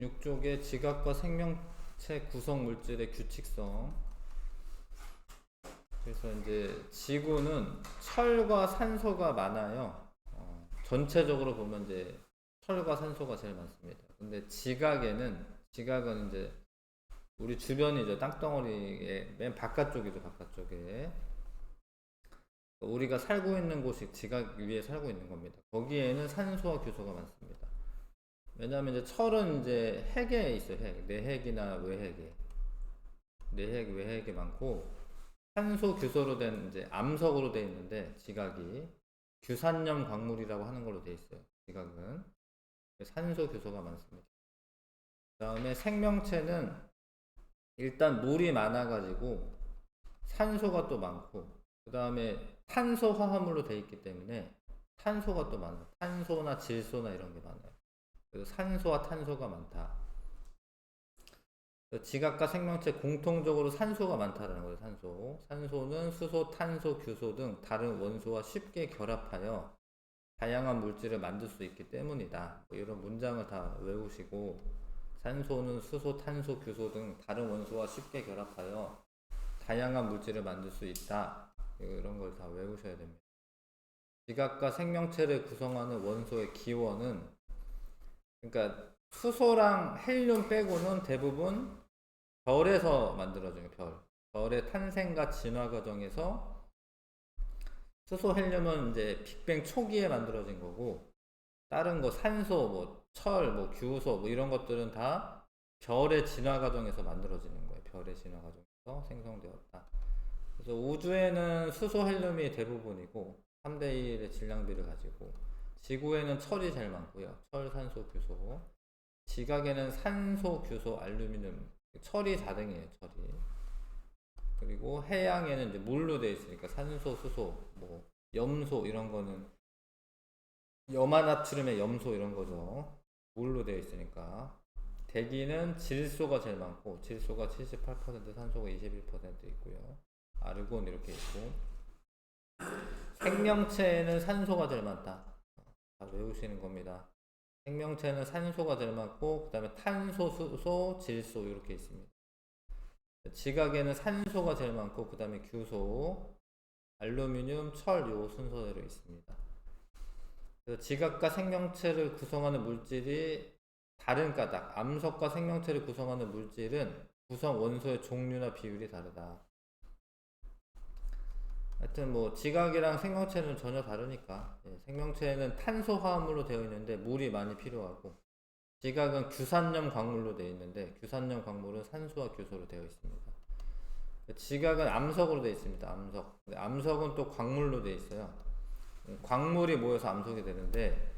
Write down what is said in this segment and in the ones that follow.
6쪽의 지각과 생명체 구성 물질의 규칙성. 그래서 이제 지구는 철과 산소가 많아요. 전체적으로 보면 이제 철과 산소가 제일 많습니다. 근데 지각은 이제 우리 주변이죠. 땅덩어리의 맨 바깥쪽이죠. 바깥쪽에. 우리가 살고 있는 곳이 지각 위에 살고 있는 겁니다. 거기에는 산소와 규소가 많습니다. 왜냐하면 이제 철은 이제 핵에 있어요. 핵. 내핵이나 외핵에. 내핵, 외핵이 많고, 산소 규소로 된 이제 암석으로 되어 있는데, 지각이 규산염 광물이라고 하는 걸로 되어 있어요. 지각은 산소 규소가 많습니다. 그 다음에 생명체는 일단 물이 많아가지고 산소가 또 많고, 그 다음에 탄소 화합물로 되어 있기 때문에 탄소가 또 많아요. 탄소나 질소나 이런 게 많아요. 그래서 산소와 탄소가 많다. 지각과 생명체 공통적으로 산소가 많다는 거예요. 산소는 수소, 탄소, 규소 등 다른 원소와 쉽게 결합하여 다양한 물질을 만들 수 있기 때문이다. 뭐 이런 문장을 다 외우시고, 산소는 수소, 탄소, 규소 등 다른 원소와 쉽게 결합하여 다양한 물질을 만들 수 있다. 이런 걸 다 외우셔야 됩니다. 지각과 생명체를 구성하는 원소의 기원은, 그러니까 수소랑 헬륨 빼고는 대부분 별에서 만들어져요. 별의 탄생과 진화 과정에서 수소, 헬륨은 이제 빅뱅 초기에 만들어진 거고, 다른 거 산소, 뭐 철, 뭐 규소, 뭐 이런 것들은 다 별의 진화 과정에서 만들어지는 거예요. 별의 진화 과정에서 생성되었다. 그래서 우주에는 수소, 헬륨이 대부분이고 3대 1의 질량비를 가지고, 지구에는 철이 제일 많고요. 철, 산소, 규소. 지각에는 산소, 규소, 알루미늄, 철이 4등이에요. 철이. 그리고 해양에는 이제 물로 되어 있으니까 산소, 수소, 뭐 염소 이런 거는 염화나트륨의 염소 이런 거죠. 물로 되어 있으니까. 대기는 질소가 제일 많고, 질소가 78%, 산소가 21% 있고요. 아르곤 이렇게 있고. 생명체에는 산소가 제일 많다. 다 외우시는 겁니다. 생명체는 산소가 제일 많고, 그 다음에 탄소, 수소, 질소 이렇게 있습니다. 지각에는 산소가 제일 많고, 그 다음에 규소, 알루미늄, 철 요 순서대로 있습니다. 그래서 지각과 생명체를 구성하는 물질이 다른 까닭, 암석과 생명체를 구성하는 물질은 구성 원소의 종류나 비율이 다르다. 하여튼 뭐 지각이랑 생명체는 전혀 다르니까. 생명체는 탄소 화합물로 되어 있는데 물이 많이 필요하고, 지각은 규산염 광물로 되어 있는데 규산염 광물은 산소와 규소로 되어 있습니다. 지각은 암석으로 되어 있습니다. 암석은 또 광물로 되어 있어요. 광물이 모여서 암석이 되는데,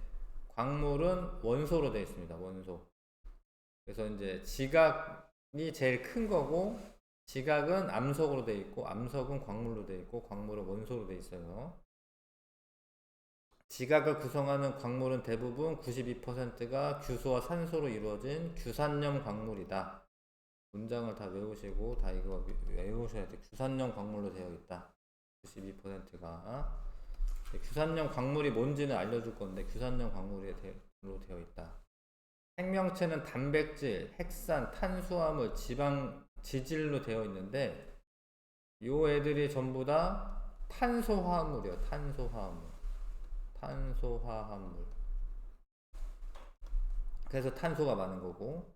광물은 원소로 되어 있습니다. 원소. 그래서 이제 지각이 제일 큰 거고, 지각은 암석으로 되어 있고, 암석은 광물로 되어 있고, 광물은 원소로 되어 있어요. 지각을 구성하는 광물은 대부분 92%가 규소와 산소로 이루어진 규산염 광물이다. 문장을 다 외우시고, 다 이거 외우셔야 돼요. 규산염 광물로 되어 있다. 92%가. 규산염 광물이 뭔지는 알려줄 건데, 규산염 광물로 되어 있다. 생명체는 단백질, 핵산, 탄수화물, 지방, 지질로 되어 있는데, 요 애들이 전부 다 탄소화합물이에요. 탄소화합물. 그래서 탄소가 많은 거고,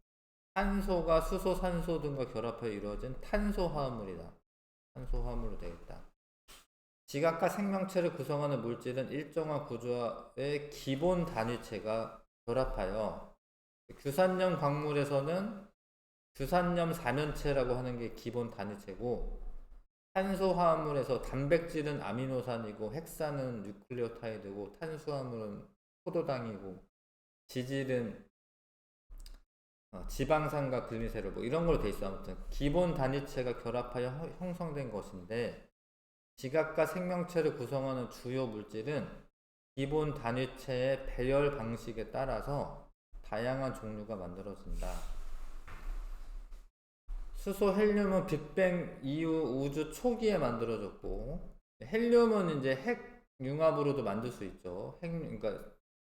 탄소가 수소, 산소 등과 결합하여 이루어진 탄소화합물이다. 탄소화합물로 되어 있다. 지각과 생명체를 구성하는 물질은 일정한 구조의 기본 단위체가 결합하여, 규산염 광물에서는 규산염 사면체라고 하는 게 기본 단위체고, 탄소화합물에서 단백질은 아미노산이고, 핵산은 뉴클레오타이드고, 탄수화물은 포도당이고, 지질은 지방산과 글리세롤 뭐 이런 걸로 돼 있어. 아무튼 기본 단위체가 결합하여 형성된 것인데, 지각과 생명체를 구성하는 주요 물질은 기본 단위체의 배열 방식에 따라서 다양한 종류가 만들어진다. 수소, 헬륨은 빅뱅 이후 우주 초기에 만들어졌고, 헬륨은 이제 핵 융합으로도 만들 수 있죠. 그러니까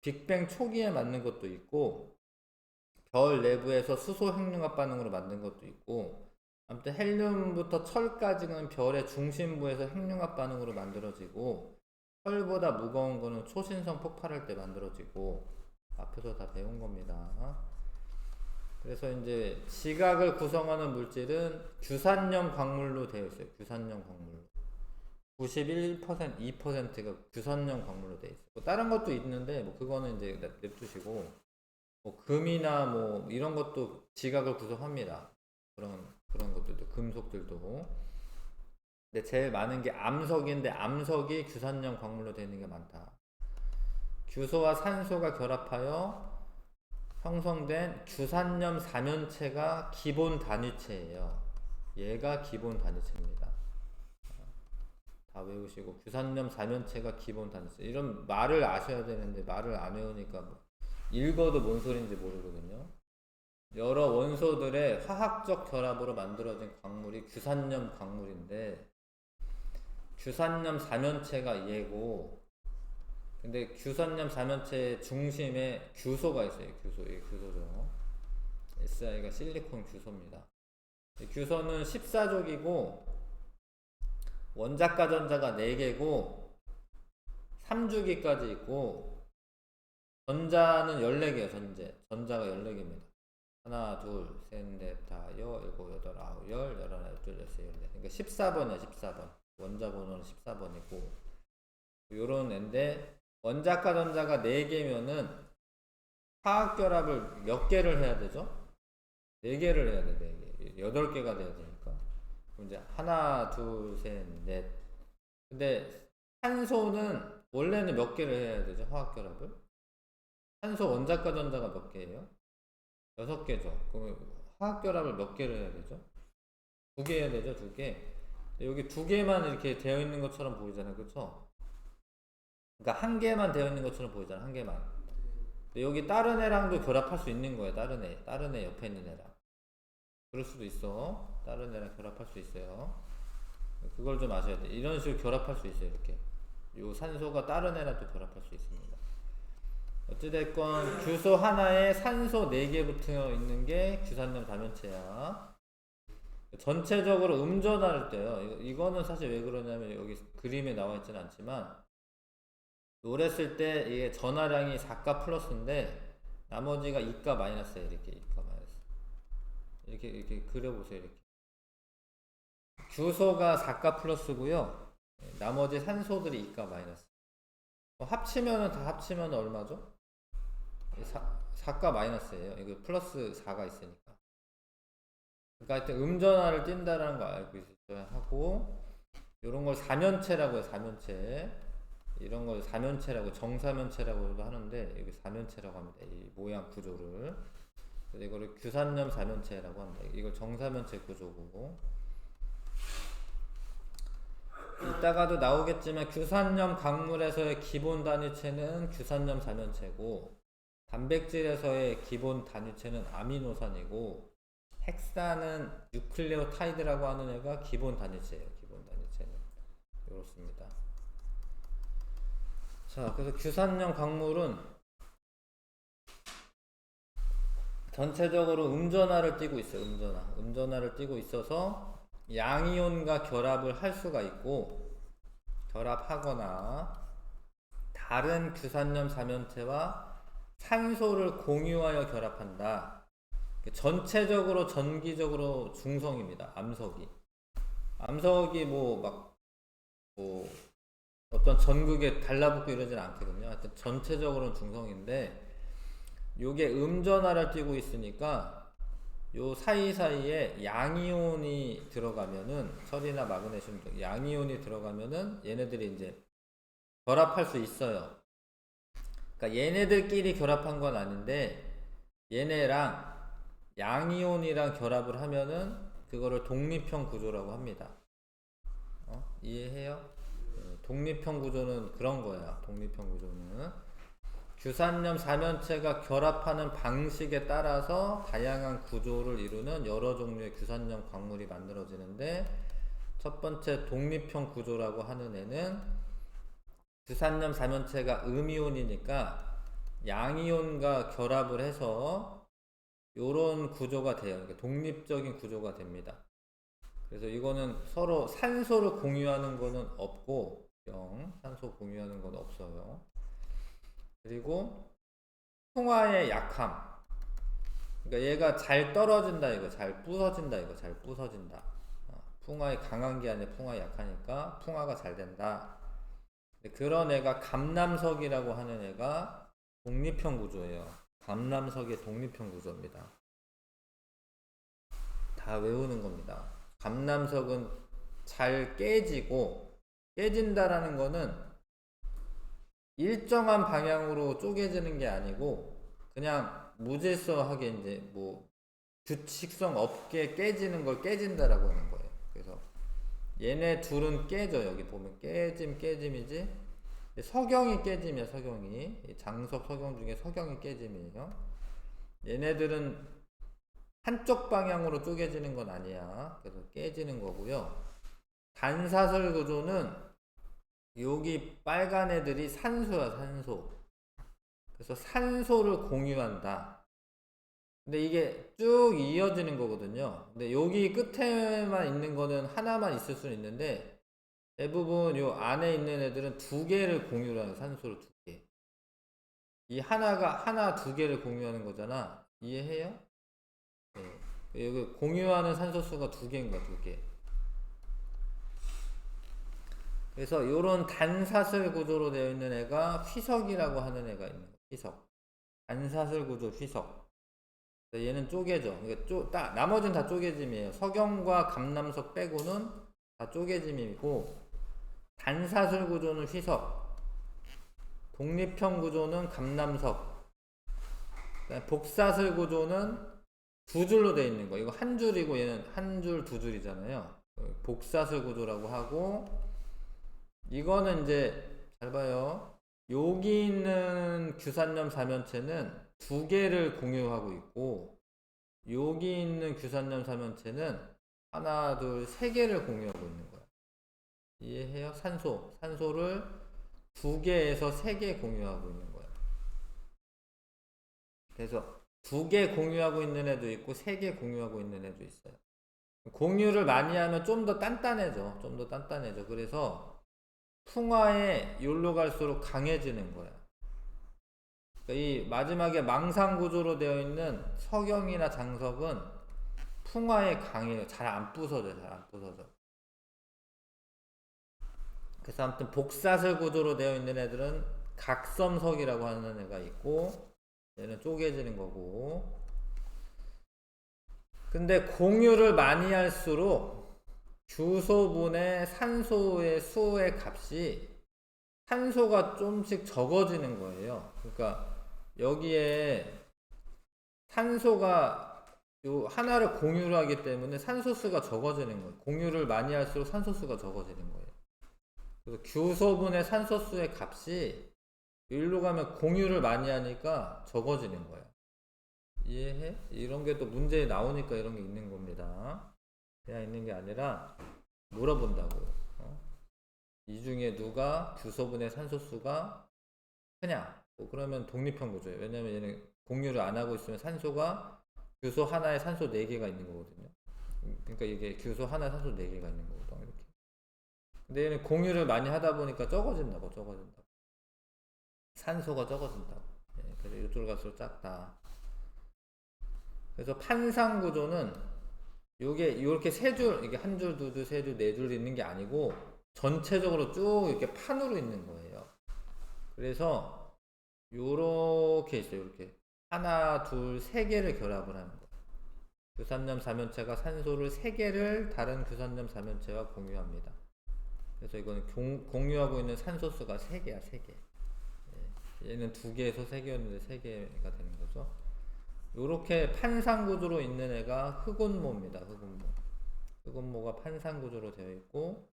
빅뱅 초기에 만든 것도 있고, 결 내부에서 수소 핵융합 반응으로 만든 것도 있고, 아무튼 헬륨부터 철까지는 별의 중심부에서 핵융합 반응으로 만들어지고, 철보다 무거운 거는 초신성 폭발할 때 만들어지고, 앞에서 다 배운 겁니다. 그래서 이제 지각을 구성하는 물질은 규산염 광물로 되어 있어요. 규산염 광물로. 91%, 2%가 규산염 광물로 되어 있어요. 뭐 다른 것도 있는데 뭐 그거는 이제 냅두시고, 뭐 금이나 뭐 이런 것도 지각을 구성합니다. 그런 것들도, 금속들도. 근데 제일 많은 게 암석인데, 암석이 규산염 광물로 되어 있는 게 많다. 규소와 산소가 결합하여 형성된 규산염 사면체가 기본 단위체예요. 얘가 기본 단위체입니다. 다 외우시고, 규산염 사면체가 기본 단위체. 이런 말을 아셔야 되는데 말을 안 외우니까 뭐 읽어도 뭔 소린지 모르거든요. 여러 원소들의 화학적 결합으로 만들어진 광물이 규산염 광물인데, 규산염 사면체가 얘고, 근데 규산염 사면체 중심에 규소가 있어요. 규소. 이게 규소죠. Si가 실리콘 규소입니다. 규소는 14족이고 원자과 전자가 4개고 3주기까지 있고, 전자는 14개예요. 전자가 14개입니다. 하나, 둘, 셋, 넷, 다, 일곱, 여덟, 아홉, 열, 열하나, 열둘, 열셋, 열넷. 그러니까 14번이야, 14번. 원자 번호는 14번이고, 요런 애인데, 원자과 전자가 4개면은 화학 결합을 몇 개를 해야 되죠? 4개를 해야 돼, 4개. 8개가 돼야 되니까. 그럼 이제 하나, 둘, 셋, 넷. 근데 산소는 원래는 몇 개를 해야 되죠? 화학 결합을? 산소 원자과 전자가 몇 개예요? 6개죠. 그럼 화학 결합을 몇 개를 해야 되죠? 2개 해야 되죠, 2개. 여기 2개만 이렇게 되어 있는 것처럼 보이잖아요, 그쵸? 그러니까 1개만 되어 있는 것처럼 보이잖아, 1개만. 근데 여기 다른 애랑도 결합할 수 있는 거예요, 다른 애 옆에 있는 애랑. 그럴 수도 있어. 다른 애랑 결합할 수 있어요. 그걸 좀 아셔야 돼. 이런 식으로 결합할 수 있어요, 이렇게. 요 산소가 다른 애랑 또 결합할 수 있습니다. 어찌됐건 규소 하나에 산소 4개 붙어 있는 게 규산염 다면체야. 전체적으로 음전화를 떼요. 이거는 사실 왜 그러냐면 여기 그림에 나와 있지는 않지만, 노래 쓸 때 이게 전하량이 4가 플러스인데 나머지가 2가 마이너스예요. 이렇게 2가 마이너스. 이렇게 그려보세요. 이렇게. 규소가 4가 플러스고요. 나머지 산소들이 2가 마이너스. 합치면은 다 합치면 얼마죠? 4가 마이너스예요. 이거 플러스 4가 있으니까. 그러니까 하여튼 음전화를 띈다라는 거 알고 있어야 하고, 이런 걸 사면체라고 해요. 사면체. 이런 걸 사면체라고, 정사면체라고도 하는데 여기 사면체라고 합니다. 이 모양 구조를. 그래서 이거를 규산염 사면체라고 한다. 이걸 정사면체 구조고. 이따가도 나오겠지만 규산염 광물에서의 기본 단위체는 규산염 사면체고, 단백질에서의 기본 단위체는 아미노산이고, 핵산은 뉴클레오타이드라고 하는 애가 기본 단위체예요. 기본 단위체는 이렇습니다. 자, 그래서 규산염 광물은 전체적으로 음전화를 띠고 있어요. 음전화를 띠고 있어서 양이온과 결합을 할 수가 있고, 결합하거나 다른 규산염 사면체와 산소를 공유하여 결합한다. 전체적으로 전기적으로 중성입니다. 암석이 뭐 어떤 전극에 달라붙고 이러진 않거든요. 하여튼 전체적으로는 중성인데, 요게 음전화를 띠고 있으니까 요 사이사이에 양이온이 들어가면은, 철이나 마그네슘 등 양이온이 들어가면은 얘네들이 이제 결합할 수 있어요. 그러니까 얘네들끼리 결합한 건 아닌데, 얘네랑 양이온이랑 결합을 하면은 그거를 독립형 구조라고 합니다. 이해해요? 독립형 구조는 그런 거야. 독립형 구조는 규산염 사면체가 결합하는 방식에 따라서 다양한 구조를 이루는 여러 종류의 규산염 광물이 만들어지는데, 첫 번째 독립형 구조라고 하는 애는 규산염 사면체가 음이온이니까 양이온과 결합을 해서 요런 구조가 돼요. 그러니까 독립적인 구조가 됩니다. 그래서 이거는 서로 산소를 공유하는 거는 없고, 산소 공유하는 건 없어요. 그리고 풍화의 약함. 그러니까 얘가 잘 떨어진다 이거, 잘 부서진다 이거, 잘 부서진다. 풍화에 강한 게 아니라 풍화에 약하니까 풍화가 잘 된다. 그런 애가 감남석이라고 하는 애가 독립형 구조예요. 감남석의 독립형 구조입니다. 다 외우는 겁니다. 감남석은 잘 깨지고, 깨진다라는 거는 일정한 방향으로 쪼개지는 게 아니고 그냥 무질서하게 이제 뭐 규칙성 없게 깨지는 걸 깨진다라고 하는 거예요. 그래서 얘네 둘은 깨져. 여기 보면 깨짐이지. 석영이 깨짐이야. 석영이 장석 석영 중에 석영이 깨짐이에요. 얘네들은 한쪽 방향으로 쪼개지는 건 아니야. 그래서 깨지는 거고요. 단사설 구조는 여기 빨간 애들이 산소야. 산소. 그래서 산소를 공유한다. 근데 이게 쭉 이어지는 거거든요. 근데 여기 끝에만 있는 거는 하나만 있을 수는 있는데 대부분 요 안에 있는 애들은 두 개를 공유를 하는, 산소를 두 개. 이 하나 두 개를 공유하는 거잖아. 이해해요? 네. 여기 공유하는 산소 수가 두 개인 거야, 두 개. 그래서 요런 단사슬 구조로 되어 있는 애가 휘석이라고 하는 애가 있는 거야. 휘석. 단사슬 구조 휘석. 얘는 쪼개져. 그러니까 나머지는 다 쪼개짐이에요. 석영과 감남석 빼고는 다 쪼개짐이고, 단사슬 구조는 휘석, 독립형 구조는 감남석, 복사슬 구조는 두 줄로 되어 있는 거. 이거 한 줄이고 얘는 한 줄, 두 줄이잖아요. 복사슬 구조라고 하고, 이거는 이제 잘 봐요. 여기 있는 규산염 사면체는 두 개를 공유하고 있고, 여기 있는 규산염 사면체는 하나, 둘, 세 개를 공유하고 있는 거야. 이해해요? 산소를 두 개에서 세 개 공유하고 있는 거야. 그래서 두 개 공유하고 있는 애도 있고, 세 개 공유하고 있는 애도 있어요. 공유를 많이 하면 좀 더 단단해져. 좀 더 단단해져. 그래서 풍화에 요로 갈수록 강해지는 거야. 이 마지막에 망상 구조로 되어 있는 석영이나 장석은 풍화에 강해요. 잘 안 부서져. 그래서 아무튼 복사슬 구조로 되어 있는 애들은 각섬석이라고 하는 애가 있고, 얘는 쪼개지는 거고. 근데 공유를 많이 할수록 규소분의 산소의 수의 값이 산소가 좀씩 적어지는 거예요. 그러니까 여기에 산소가 요 하나를 공유를 하기 때문에 산소수가 적어지는 거예요. 공유를 많이 할수록 산소수가 적어지는 거예요. 그래서 규소분의 산소수의 값이 일로 가면 공유를 많이 하니까 적어지는 거예요. 이해해? 이런 게 또 문제에 나오니까 이런 게 있는 겁니다. 그냥 있는 게 아니라 물어본다고. 이 중에 누가 규소분의 산소수가 크냐? 뭐 그러면 독립형 구조예요. 왜냐면 얘는 공유를 안 하고 있으면 산소가 규소 하나에 산소 4개가 있는 거거든요. 그러니까 이게 규소 하나에 산소 4개가 있는 거거든. 이렇게. 근데 얘는 공유를 많이 하다 보니까 적어진다고. 산소가 적어진다고. 예, 그래서 이쪽으로 갈수록 작다. 그래서 판상 구조는 요게 이렇게 세 줄, 이게 한 줄, 두 줄, 세 줄, 네 줄 있는 게 아니고 전체적으로 쭉 이렇게 판으로 있는 거예요. 그래서 요렇게 있어요. 이렇게 하나, 둘, 세 개를 결합을 하는 거예요. 규산염 사면체가 산소를 세 개를 다른 규산염 사면체와 공유합니다. 그래서 이거는 공유하고 있는 산소수가 3개야, 3개. 얘는 2개에서 3개였는데 3개가 되는 거죠. 요렇게 판상구조로 있는 애가 흑운모입니다. 흑운모가 판상구조로 되어 있고,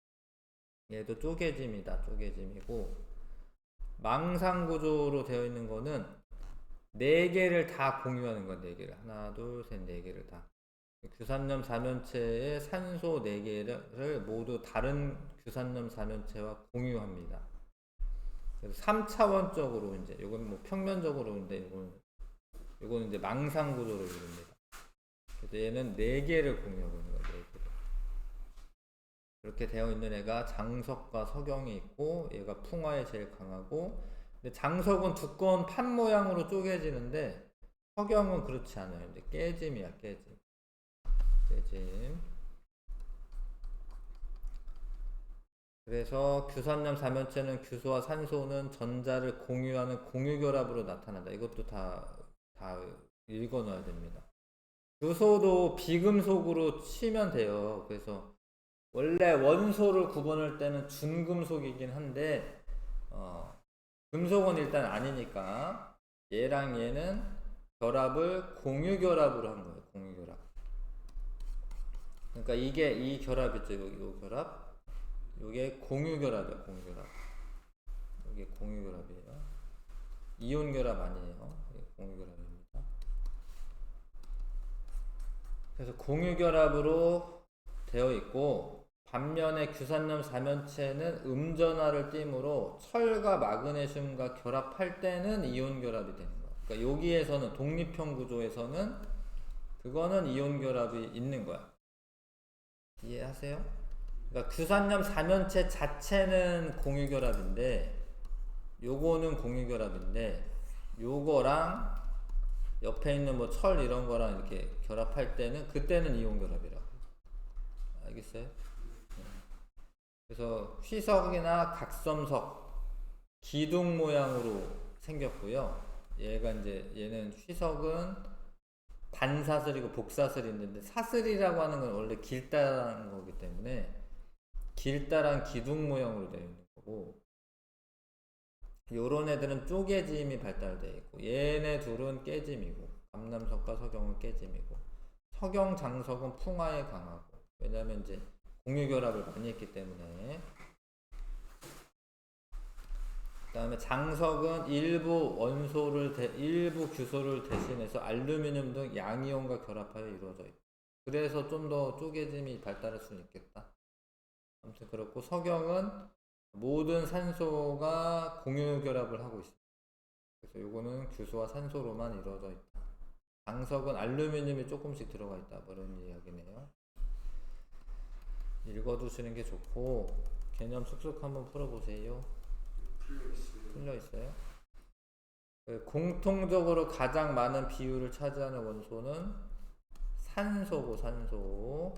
얘도 쪼개짐이다. 쪼개짐이고, 망상구조로 되어 있는 거는 4개를 다 공유하는 거야. 4개를. 하나, 둘, 셋, 4개를 다. 규산염 사면체의 산소 4개를 모두 다른 규산염 사면체와 공유합니다. 그래서 3차원적으로 이제 이건 뭐 평면적으로인데 이건 이거는 이제 망상 구조를 이룹니다. 그래서 얘는 4개를 공유하고 있는 거예요. 4개를. 이렇게 되어 있는 애가 장석과 석영이 있고, 얘가 풍화에 제일 강하고, 근데 장석은 두꺼운 판 모양으로 쪼개지는데 석영은 그렇지 않아요. 이제 깨짐이야, 깨짐. 깨짐. 그래서 규산염 사면체는 규소와 산소는 전자를 공유하는 공유결합으로 나타난다. 이것도 다 읽어 놔야 됩니다. 규소도 비금속으로 치면 돼요. 그래서 원래 원소를 구분할 때는 준금속이긴 한데 금속은 일단 아니니까 얘랑 얘는 결합을 공유결합으로 한 거예요. 공유결합. 그러니까 이게 이 결합 있죠. 이 결합. 이게 공유결합이야. 공유결합. 이게 공유결합이에요. 이온결합 아니에요. 공유결합입니다. 그래서 공유결합으로 되어 있고, 반면에 규산염 사면체는 음전하를 띠므로 철과 마그네슘과 결합할 때는 이온결합이 되는 거예요. 그러니까 여기에서는 독립형 구조에서는 그거는 이온결합이 있는 거야. 이해하세요? 그러니까 규산염 사면체 자체는 공유결합인데, 요거는 공유결합인데, 요거랑 옆에 있는 뭐 철 이런 거랑 이렇게 결합할 때는 그때는 이온결합이라고. 알겠어요? 그래서 휘석이나 각섬석 기둥 모양으로 생겼고요. 얘가 이제 얘는 휘석은 반사슬이고 복사슬이 있는데, 사슬이라고 하는 건 원래 길다란 거기 때문에 길다란 기둥 모양으로 되어 있는 거고, 요런 애들은 쪼개짐이 발달되어 있고, 얘네 둘은 깨짐이고, 감남석과 석영은 깨짐이고, 석영 장석은 풍화에 강하고, 왜냐면 이제 공유결합을 많이 했기 때문에. 그 다음에 장석은 일부 규소를 대신해서 알루미늄 등 양이온과 결합하여 이루어져 있다. 그래서 좀 더 쪼개짐이 발달할 수는 있겠다. 아무튼 그렇고, 석영은 모든 산소가 공유결합을 하고 있습니다. 그래서 요거는 규소와 산소로만 이루어져 있다. 장석은 알루미늄이 조금씩 들어가 있다. 뭐 이런 이야기네요. 읽어두시는 게 좋고, 개념 쑥쑥 한번 풀어보세요. 풀려 있어요? 공통적으로 가장 많은 비율을 차지하는 원소는 산소고, 산소.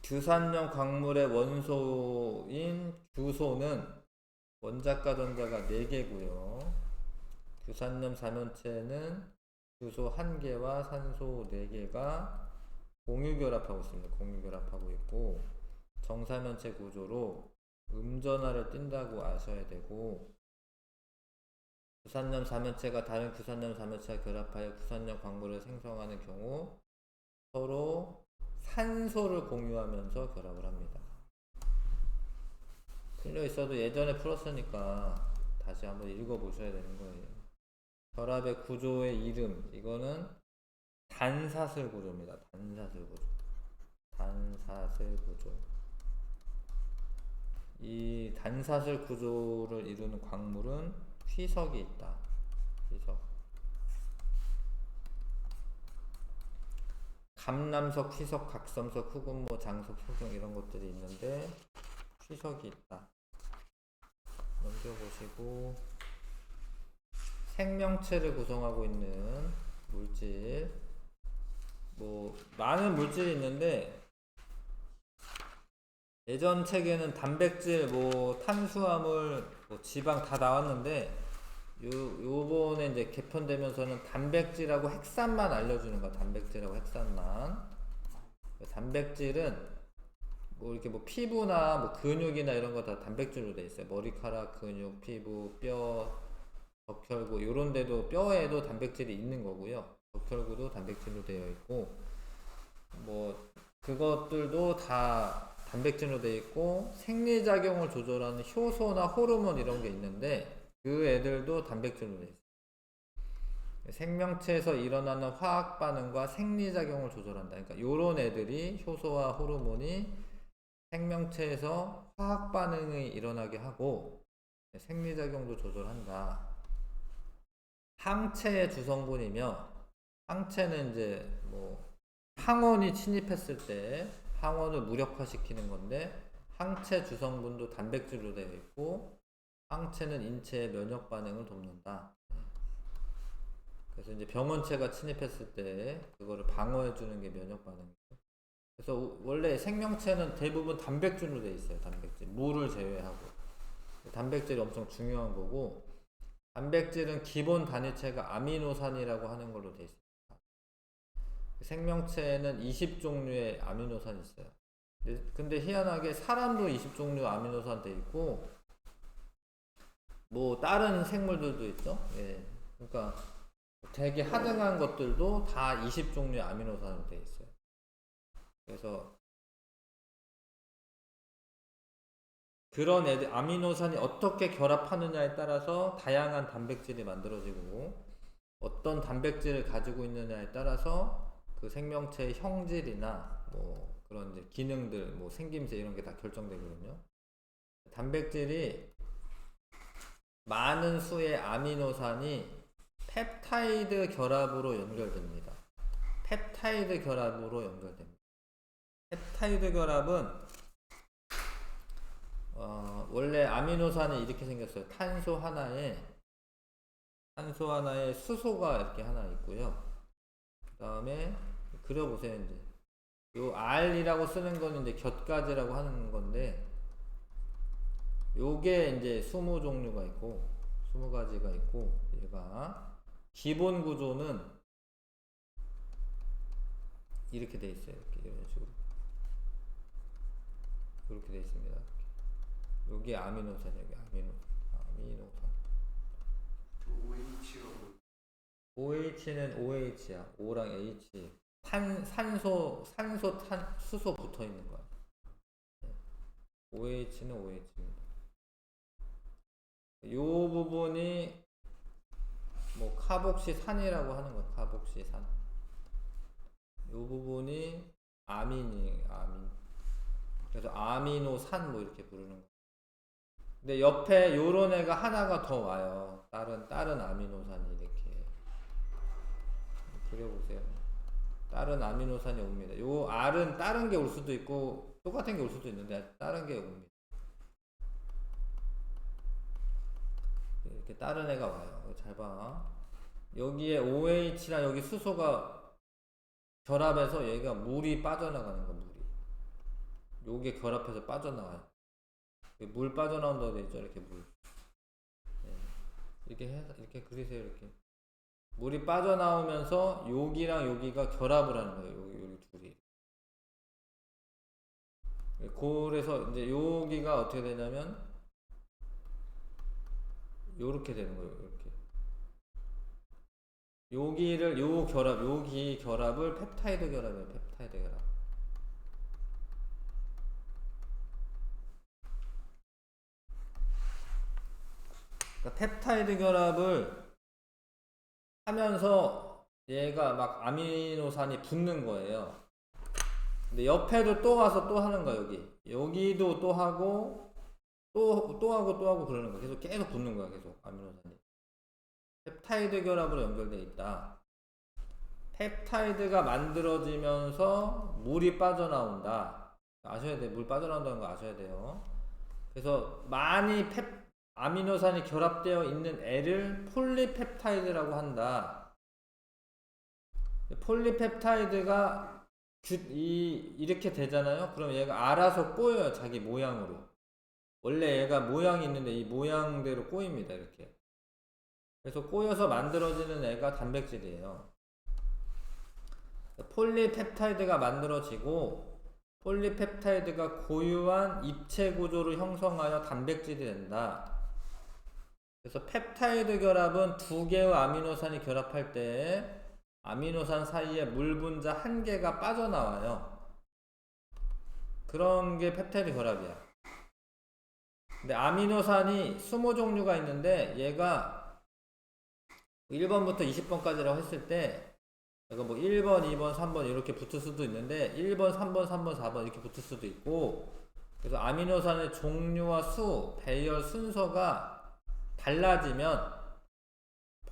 규산염 광물의 원소인 규소는 원자과 전자가 4개고요. 규산염 사면체는 규소 1개와 산소 4개가 공유결합하고 있습니다. 공유결합하고 있고, 정사면체 구조로 음전하를 띈다고 아셔야 되고, 규산염 사면체가 다른 규산염 사면체와 결합하여 규산염 광물을 생성하는 경우 서로 산소를 공유하면서 결합을 합니다. 틀려 있어도 예전에 풀었으니까 다시 한번 읽어보셔야 되는 거예요. 결합의 구조의 이름, 이거는 단사슬 구조입니다. 단사슬 구조. 단사슬 구조. 이 단사슬 구조를 이루는 광물은 휘석이 있다. 휘석. 감남석, 휘석, 각섬석, 흑운모, 장석, 석영 이런 것들이 있는데 휘석이 있다. 넘겨보시고, 생명체를 구성하고 있는 물질, 뭐 많은 물질이 있는데, 예전 책에는 단백질, 뭐 탄수화물, 뭐 지방 다 나왔는데, 요번에 이제 개편되면서는 단백질하고 핵산만 알려주는 거야. 단백질하고 핵산만. 단백질은 뭐 이렇게 뭐 피부나 뭐 근육이나 이런 거 다 단백질로 돼 있어요. 머리카락, 근육, 피부, 뼈, 적혈구 요런 데도, 뼈에도 단백질이 있는 거고요. 적혈구도 단백질로 되어 있고, 뭐 그것들도 다 단백질로 되어 있고, 생리작용을 조절하는 효소나 호르몬 이런 게 있는데 그 애들도 단백질로 되어 있어요. 생명체에서 일어나는 화학 반응과 생리작용을 조절한다. 그러니까 요런 애들이, 효소와 호르몬이 생명체에서 화학 반응이 일어나게 하고 생리작용도 조절한다. 항체의 주성분이며, 항체는 이제 뭐 항원이 침입했을 때 항원을 무력화시키는 건데, 항체 주성분도 단백질로 되어 있고, 항체는 인체의 면역 반응을 돕는다. 그래서 이제 병원체가 침입했을 때 그거를 방어해 주는 게 면역 반응이죠. 그래서 원래 생명체는 대부분 단백질로 되어 있어요. 단백질, 물을 제외하고. 단백질이 엄청 중요한 거고, 단백질은 기본 단위체가 아미노산이라고 하는 걸로 되어 있습니다. 생명체에는 20종류의 아미노산이 있어요. 근데 희한하게 사람도 20종류 아미노산 돼 있고, 뭐 다른 생물들도 있죠. 예. 그러니까 되게 하등한 것들도 다 20종류의 아미노산으로 되어 있어요. 그래서 그런 애들 아미노산이 어떻게 결합하느냐에 따라서 다양한 단백질이 만들어지고, 어떤 단백질을 가지고 있느냐에 따라서 그 생명체의 형질이나 뭐 그런 이제 기능들, 뭐 생김새 이런 게 다 결정되거든요. 단백질이 많은 수의 아미노산이 펩타이드 결합으로 연결됩니다. 펩타이드 결합으로 연결됩니다. 펩타이드 결합은 원래 아미노산이 이렇게 생겼어요. 탄소 하나에 수소가 이렇게 하나 있고요. 그 다음에 그려보세요. 이제 요 R이라고 쓰는 거는 이제 곁가지라고 하는 건데, 요게 이제 20종류가 있고 20가지가 있고, 얘가 기본 구조는 이렇게 돼 있어요. 이런 식으로 이렇게 돼 있습니다. 여기 아미노산, 여기 아미노산. OH는 OH야. O랑 H. 산소, 수소 붙어 있는 거야. OH는 OH입니다. 요 부분이 뭐 카복시산이라고 하는 거야. 카복시산. 요 부분이 아민. 그래서 아미노산 뭐 이렇게 부르는 거야. 근데 옆에 요런 애가 하나가 더 와요. 다른 아미노산이 이렇게. 그려보세요. 다른 아미노산이 옵니다. 요 R은 다른 게 올 수도 있고 똑같은 게 올 수도 있는데 다른 게 옵니다. 이렇게 다른 애가 와요. 잘 봐. 여기에 OH랑 여기 수소가 결합해서 얘가 물이 빠져나가는 거야. 물이. 요게 결합해서 빠져나와요. 물 빠져나온다고 되어 있죠. 이렇게 물. 네. 이렇게 그리세요. 이렇게. 물이 빠져나오면서 여기랑 여기가 결합을 하는 거예요. 여기 둘이. 그래서 이제 여기가 어떻게 되냐면 요렇게 되는 거예요. 이렇게. 여기 결합을 펩타이드 결합이에요. 펩타이드 결합. 그러니까 펩타이드 결합을 하면서 얘가 막 아미노산이 붙는 거예요. 근데 옆에도 또 와서 또 하는 거야. 여기도 또 하고 또 하고 그러는 거야. 계속 붙는 거야. 계속 아미노산이. 펩타이드 결합으로 연결되어 있다. 펩타이드가 만들어지면서 물이 빠져나온다. 아셔야 돼. 물 빠져나온다는 거 아셔야 돼요. 그래서 많이 아미노산이 결합되어 있는 애를 폴리펩타이드라고 한다. 폴리펩타이드가 이렇게 되잖아요. 그럼 얘가 알아서 꼬여요. 자기 모양으로. 원래 얘가 모양이 있는데 이 모양대로 꼬입니다. 이렇게. 그래서 꼬여서 만들어지는 애가 단백질이에요. 폴리펩타이드가 만들어지고, 폴리펩타이드가 고유한 입체 구조를 형성하여 단백질이 된다. 그래서 펩타이드 결합은 두 개의 아미노산이 결합할 때 아미노산 사이에 물 분자 한 개가 빠져나와요. 그런 게 펩타이드 결합이야. 근데 아미노산이 20종류가 있는데 얘가 1번부터 20번까지라고 했을 때 얘가 뭐 1번, 2번, 3번 이렇게 붙을 수도 있는데 1번, 3번, 3번, 4번 이렇게 붙을 수도 있고, 그래서 아미노산의 종류와 수, 배열 순서가 달라지면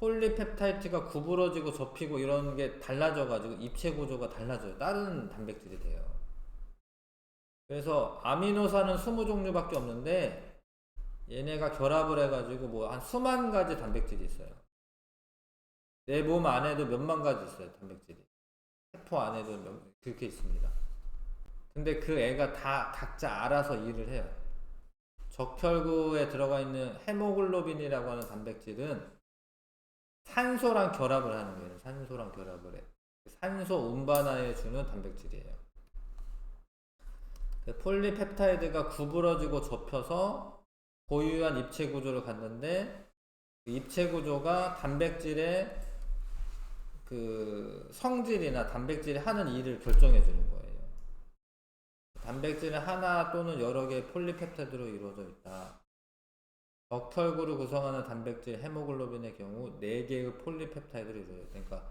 폴리펩타이드가 구부러지고 접히고 이런 게 달라져가지고 입체 구조가 달라져요. 다른 단백질이 돼요. 그래서 아미노산은 20종류밖에 없는데 얘네가 결합을 해가지고 뭐 한 수만 가지 단백질이 있어요. 내 몸 안에도 몇만 가지 있어요, 단백질이. 세포 안에도 그렇게 있습니다. 근데 그 애가 다 각자 알아서 일을 해요. 적혈구에 들어가 있는 헤모글로빈이라고 하는 단백질은 산소랑 결합을 하는 거예요. 산소랑 결합을 해. 산소 운반하에 주는 단백질이에요. 폴리펩타이드가 구부러지고 접혀서 고유한 입체 구조를 갖는데 그 입체 구조가 단백질의 그 성질이나 단백질이 하는 일을 결정해 주는 거예요. 단백질은 하나 또는 여러 개의 폴리펩타이드로 이루어져 있다. 적혈구를 구성하는 단백질 헤모글로빈의 경우 4개의 폴리펩타이드로 이루어져요. 그러니까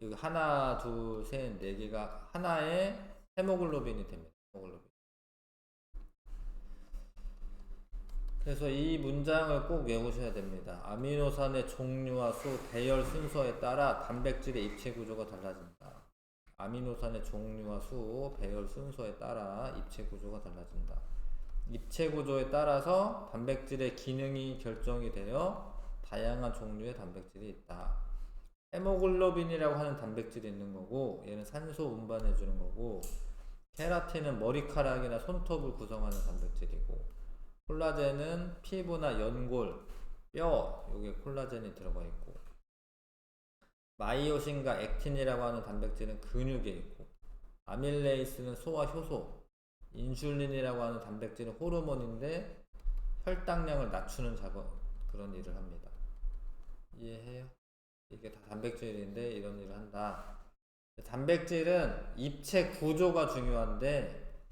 여기 하나, 둘, 셋, 4개가 하나의 헤모글로빈이 됩니다. 헤모글로빈. 그래서 이 문장을 꼭 외우셔야 됩니다. 아미노산의 종류와 수, 배열 순서에 따라 단백질의 입체 구조가 달라진다. 아미노산의 종류와 수, 배열 순서에 따라 입체 구조가 달라진다. 입체 구조에 따라서 단백질의 기능이 결정이 되어 다양한 종류의 단백질이 있다. 헤모글로빈이라고 하는 단백질이 있는 거고, 얘는 산소 운반해 주는 거고, 케라틴은 머리카락이나 손톱을 구성하는 단백질이고, 콜라겐은 피부나 연골, 뼈, 여기에 콜라겐이 들어가 있고, 마이오신과 액틴이라고 하는 단백질은 근육에 있고, 아밀레이스는 소화 효소, 인슐린이라고 하는 단백질은 호르몬인데 혈당량을 낮추는 작업, 그런 일을 합니다. 이해해요? 이게 다 단백질인데 이런 일을 한다. 단백질은 입체 구조가 중요한데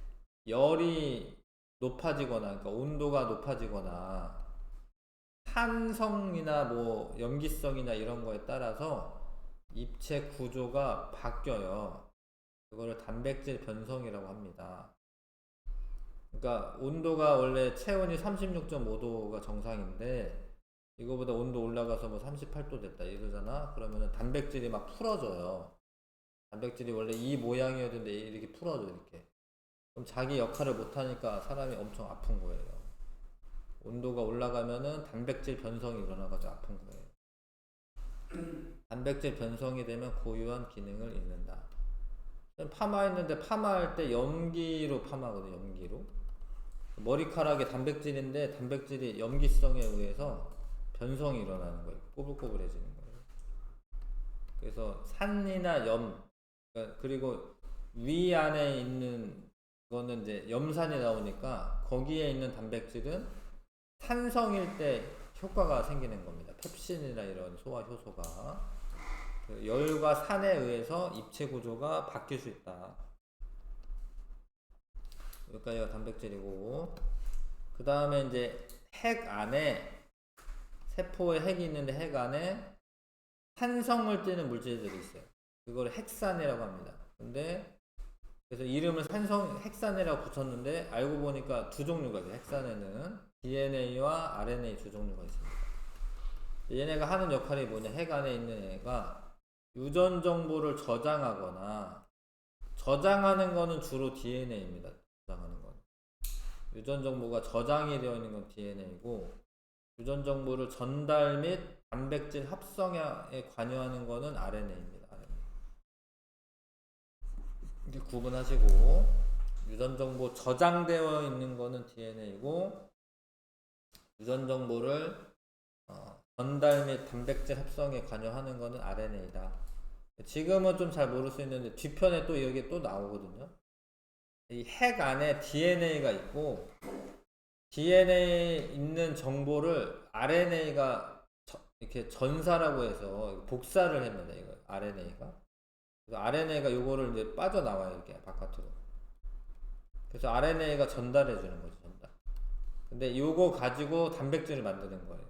열이 높아지거나, 그러니까 온도가 높아지거나 산성이나 뭐 염기성이나 이런 거에 따라서 입체 구조가 바뀌어요. 그거를 단백질 변성이라고 합니다. 그러니까 온도가 원래 체온이 36.5도가 정상인데 이거보다 온도 올라가서 뭐 38도 됐다 이러잖아. 그러면은 단백질이 막 풀어져요. 단백질이 원래 이 모양이었는데 이렇게 풀어져, 이렇게. 그럼 자기 역할을 못하니까 사람이 엄청 아픈 거예요. 온도가 올라가면은 단백질 변성이 일어나가지고 아픈 거예요. 단백질 변성이 되면 고유한 기능을 잃는다. 파마했는데 파마할 때 염기로 파마거든요. 염기로. 머리카락에 단백질인데 단백질이 염기성에 의해서 변성이 일어나는 거예요. 꼬불꼬불해지는 거예요. 그래서 산이나 염, 그리고 위 안에 있는 거는 이제 염산이 나오니까 거기에 있는 단백질은 산성일 때 효과가 생기는 겁니다. 펩신이나 이런 소화 효소가 열과 산에 의해서 입체 구조가 바뀔 수 있다. 여기까지가 단백질이고, 그 다음에 이제 핵 안에, 세포에 핵이 있는데 핵 안에 산성을 띠는 물질들이 있어요. 그걸 핵산이라고 합니다. 근데 그래서 이름을 핵산이라고 붙였는데 알고 보니까 두 종류가 있어요. 핵산에는 DNA와 RNA 두 종류가 있습니다. 얘네가 하는 역할이 뭐냐, 핵 안에 있는 애가 유전 정보를 저장하거나, 저장하는 거는 주로 DNA입니다. 저장하는 건. 유전 정보가 저장이 되어 있는 건 DNA고, 유전 정보를 전달 및 단백질 합성에 관여하는 거는 RNA입니다. RNA. 이렇게 구분하시고, 유전 정보 저장되어 있는 거는 DNA고, 유전 정보를 전달 및 단백질 합성에 관여하는 거는 RNA다. 지금은 좀 잘 모를 수 있는데 뒤편에 또 여기 또 나오거든요. 이 핵 안에 DNA가 있고, DNA 있는 정보를 RNA가 이렇게 전사라고 해서 복사를 합니다. 이거 RNA가. 그래서 RNA가 요거를 이제 빠져나와요. 이렇게 바깥으로. 그래서 RNA가 전달해 주는 거죠. 전달. 근데 요거 가지고 단백질을 만드는 거예요.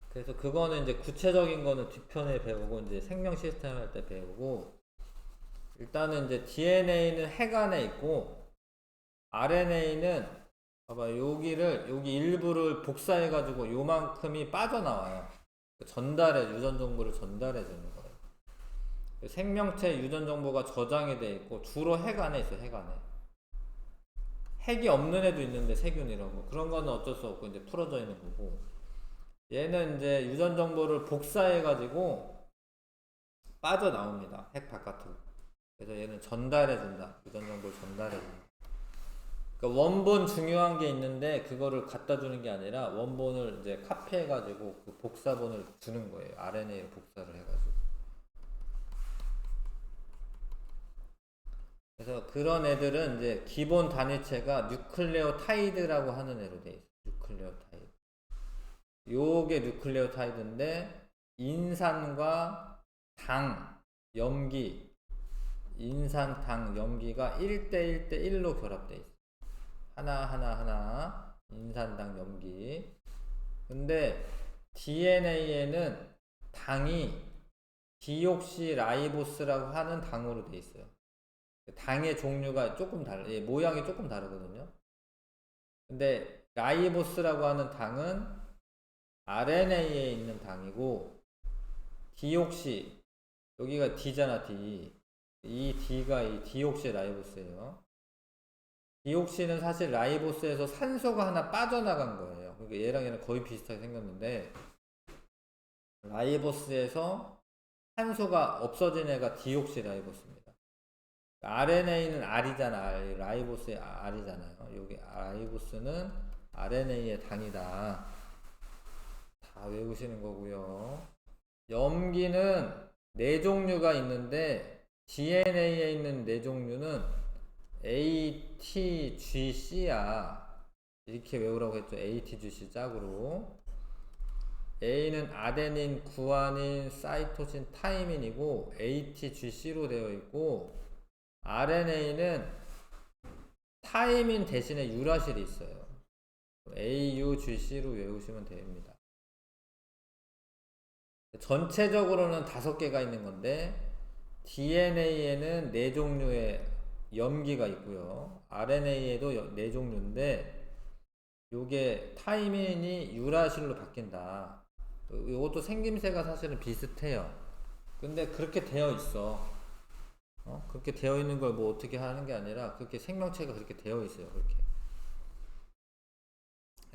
그래서 그거는 이제 구체적인 거는 뒤편에 배우고, 이제 생명 시스템 할 때 배우고, 일단은 이제 DNA는 핵 안에 있고, RNA는 봐봐, 여기 일부를 복사해가지고 요만큼이 빠져나와요. 유전 정보를 전달해 주는 거예요. 생명체 유전 정보가 저장이 돼 있고, 주로 핵 안에 있어요, 핵 안에. 핵이 없는 애도 있는데, 세균이라고. 그런 거는 어쩔 수 없고, 이제 풀어져 있는 거고. 얘는 이제 유전 정보를 복사해가지고, 빠져나옵니다. 핵 바깥으로. 그래서 얘는 전달해준다. 유전 정보를 전달해준다. 그러니까 원본 중요한 게 있는데 그거를 갖다 주는 게 아니라 원본을 이제 카피해가지고 그 복사본을 주는 거예요. RNA를 복사를 해가지고. 그래서 그런 애들은 이제 기본 단위체가 뉴클레오타이드라고 하는 애로 돼 있어요. 뉴클레오타이드. 요게 뉴클레오타이드인데 인산과 당, 염기, 인산, 당, 염기가 1대1대1로 결합돼 있어요. 하나 인산당 염기. 근데 DNA에는 당이 디옥시라이보스라고 하는 당으로 돼 있어요. 당의 종류가 조금 모양이 조금 다르거든요. 근데 라이보스라고 하는 당은 RNA에 있는 당이고, 디옥시, 여기가 D잖아, D. 이 D가 이 디옥시라이보스예요. 디옥시는 사실 라이보스에서 산소가 하나 빠져나간 거예요. 그러니까 얘랑 거의 비슷하게 생겼는데, 라이보스에서 산소가 없어진 애가 디옥시라이보스입니다. RNA는 R이잖아. 라이보스의 R이잖아요. 여기 라이보스는 RNA의 당이다. 다 외우시는 거고요. 염기는 4종류가 있는데, DNA에 있는 4종류는 ATGC야. 이렇게 외우라고 했죠. ATGC 짝으로. A는 아데닌, 구아닌, 사이토신, 타이민이고 ATGC로 되어 있고, RNA는 타이민 대신에 유라실이 있어요. AUGC로 외우시면 됩니다. 전체적으로는 5개가 있는 건데, DNA에는 4종류의 염기가 있고요. RNA에도 4종류인데, 요게 타이민이 유라실로 바뀐다. 이것도 생김새가 사실은 비슷해요. 근데 그렇게 되어 있어. 그렇게 되어 있는 걸 뭐 어떻게 하는 게 아니라, 그렇게 생명체가 그렇게 되어 있어요. 그렇게.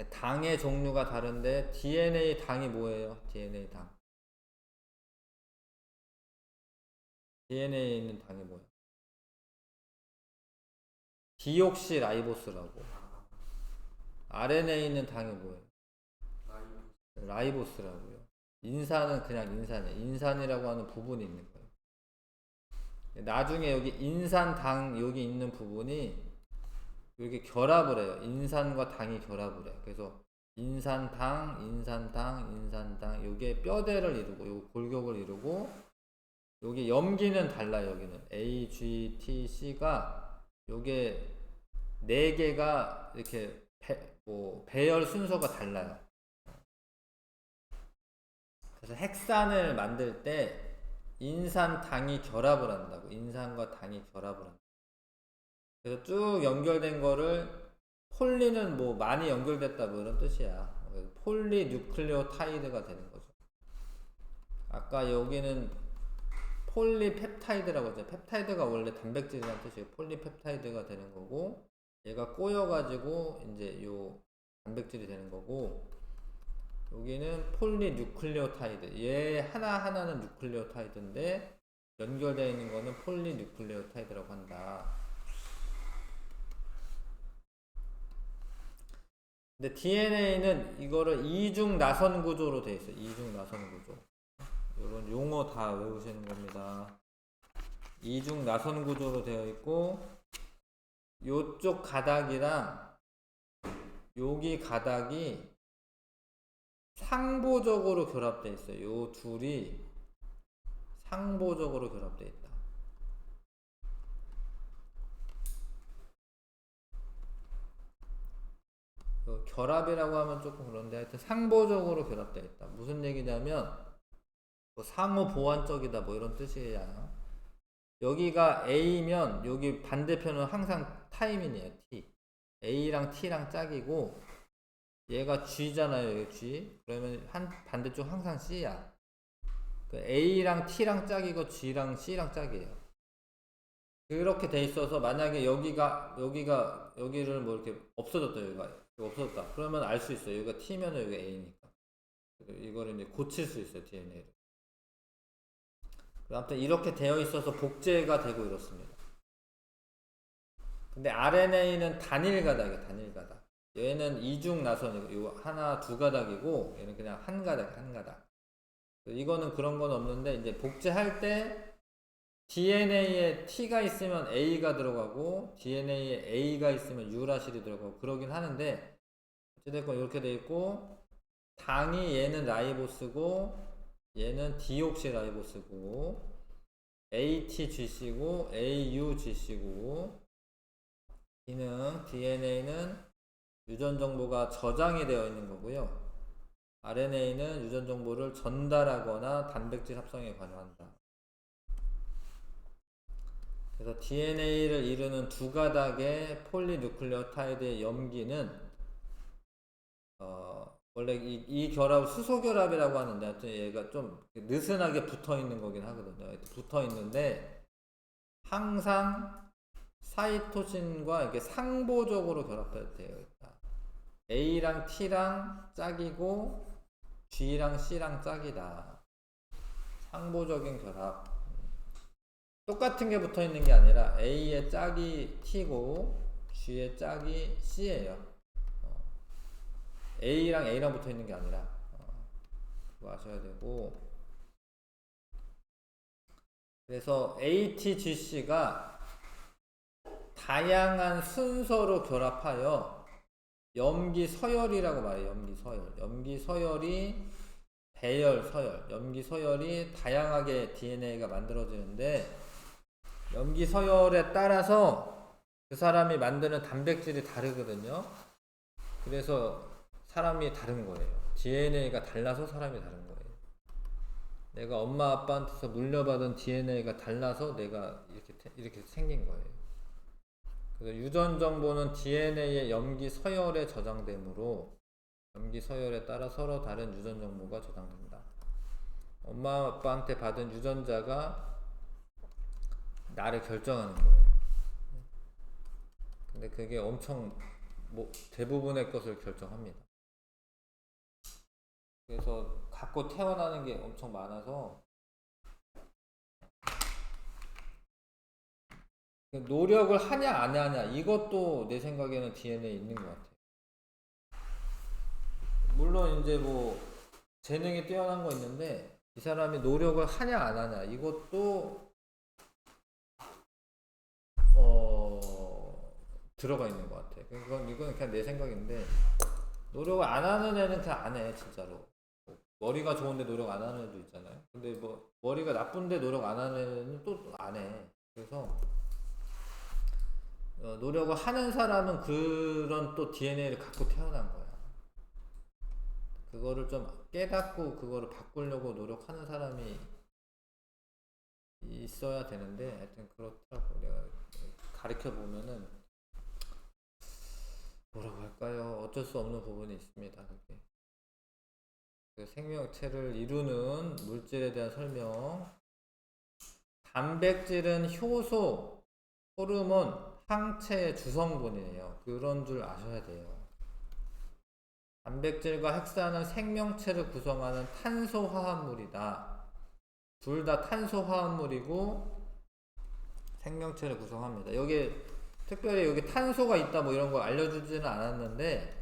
당의 종류가 다른데, DNA 당이 뭐예요? DNA 당. DNA에 있는 당이 뭐예요? 디옥시라이보스라고. RNA에 있는 당이 뭐예요? 라이보스라고요. 인산은 그냥 인산이에요. 인산이라고 하는 부분이 있는 거예요. 나중에 여기 인산당 여기 있는 부분이 이렇게 결합을 해요. 인산과 당이 결합을 해요. 그래서 인산당, 인산당, 인산당, 요게 뼈대를 이루고, 요 골격을 이루고, 여기 염기는 달라요. 여기는 A, G, T, C가 요게 4개가 이렇게 배열 순서가 달라요. 그래서 핵산을 만들 때 인산당이 결합을 한다고. 인산과 당이 결합을 한다. 그래서 쭉 연결된 거를 폴리는 뭐 많이 연결됐다 뭐 이런 뜻이야. 폴리뉴클레오타이드가 되는 거죠. 아까 여기는 폴리펩타이드라고 했죠. 펩타이드가 원래 단백질이라는 뜻이에요. 폴리펩타이드가 되는 거고, 얘가 꼬여가지고 이제 요 단백질이 되는 거고, 여기는 폴리뉴클레오타이드. 얘 하나하나는 뉴클레오타이드인데 연결되어 있는 거는 폴리뉴클레오타이드라고 한다. 근데 DNA는 이거를 이중 나선 구조로 되어 있어요. 이중 나선 구조. 이런 용어 다 외우시는 겁니다. 이중 나선 구조로 되어 있고, 요쪽 가닥이랑 여기 가닥이 상보적으로 결합되어 있어요. 요 둘이 상보적으로 결합되어 있다. 결합이라고 하면 조금 그런데 하여튼 상보적으로 결합되어 있다. 무슨 얘기냐면 뭐 상호 보완적이다 뭐 이런 뜻이야. 여기가 A면 여기 반대편은 항상 타이민이에요. T. A랑 T랑 짝이고 얘가 G잖아요. 여기 G. 그러면 반대쪽 항상 C야. 그 A랑 T랑 짝이고 G랑 C랑 짝이에요. 그렇게 돼 있어서 만약에 여기를 뭐 이렇게 없어졌다. 여기가 없어졌다. 그러면 알 수 있어요. 여기가 T면은 여기가 A니까. 이거를 이제 고칠 수 있어요. DNA를. 아무튼 이렇게 되어 있어서 복제가 되고 이렇습니다. 근데 RNA는 단일 가닥이에요. 단일 가닥. 얘는 이중 나선이고 이거 하나 두 가닥이고 얘는 그냥 한 가닥 한 가닥. 이거는 그런 건 없는데 이제 복제할 때 DNA에 T가 있으면 A가 들어가고 DNA에 A가 있으면 유라실이 들어가고 그러긴 하는데 어찌됐건 이렇게 돼 있고 당이 얘는 라이보스고 얘는 디옥시라이보스고 ATGC고 AUGC고 기능 DNA는 유전 정보가 저장이 되어 있는 거고요. RNA는 유전 정보를 전달하거나 단백질 합성에 관여한다. 그래서 DNA를 이루는 두 가닥의 폴리누클레오타이드의 염기는 원래 이 결합을 수소 결합이라고 하는데 하여튼 얘가 좀 느슨하게 붙어 있는 거긴 하거든요. 붙어 있는데 항상 사이토신과 이렇게 상보적으로 결합되어 있다. A랑 T랑 짝이고 G랑 C랑 짝이다. 상보적인 결합. 똑같은 게 붙어 있는 게 아니라 A의 짝이 T고 G의 짝이 C예요. A랑 A랑 붙어 있는 게 아니라 그거 아셔야 되고. 그래서 ATGC가 다양한 순서로 결합하여 염기서열이라고 말해요. 염기서열이 배열, 서열, 염기서열이 다양하게 DNA가 만들어지는데 염기서열에 따라서 그 사람이 만드는 단백질이 다르거든요. 그래서 사람이 다른 거예요. DNA가 달라서 사람이 다른 거예요. 내가 엄마 아빠한테서 물려받은 DNA가 달라서 내가 이렇게 생긴 거예요. 그래서 유전 정보는 DNA의 염기 서열에 저장되므로 염기 서열에 따라 서로 다른 유전 정보가 저장된다. 엄마 아빠한테 받은 유전자가 나를 결정하는 거예요. 근데 그게 엄청 대부분의 것을 결정합니다. 그래서 갖고 태어나는 게 엄청 많아서 노력을 하냐 안 하냐 이것도 내 생각에는 DNA에 있는 것 같아요. 물론 이제 뭐 재능이 뛰어난 거 있는데 이 사람이 노력을 하냐 안 하냐 이것도 들어가 있는 것 같아요. 이건 그냥 내 생각인데 노력을 안 하는 애는 그냥 안 해 진짜로. 머리가 좋은데 노력 안 하는 애도 있잖아요. 근데 뭐 머리가 나쁜데 노력 안 하는 애는 또 안 해. 그래서 노력을 하는 사람은 그런 또 DNA를 갖고 태어난 거야. 그거를 좀 깨닫고 그거를 바꾸려고 노력하는 사람이 있어야 되는데 하여튼 그렇더라고. 내가 가르쳐 보면은 뭐라고 할까요? 어쩔 수 없는 부분이 있습니다. 그게. 그 생명체를 이루는 물질에 대한 설명. 단백질은 효소, 호르몬, 항체의 주성분이에요. 그런 줄 아셔야 돼요. 단백질과 핵산은 생명체를 구성하는 탄소화합물이다. 둘 다 탄소화합물이고 생명체를 구성합니다. 특별히 여기 탄소가 있다 뭐 이런 거 알려주지는 않았는데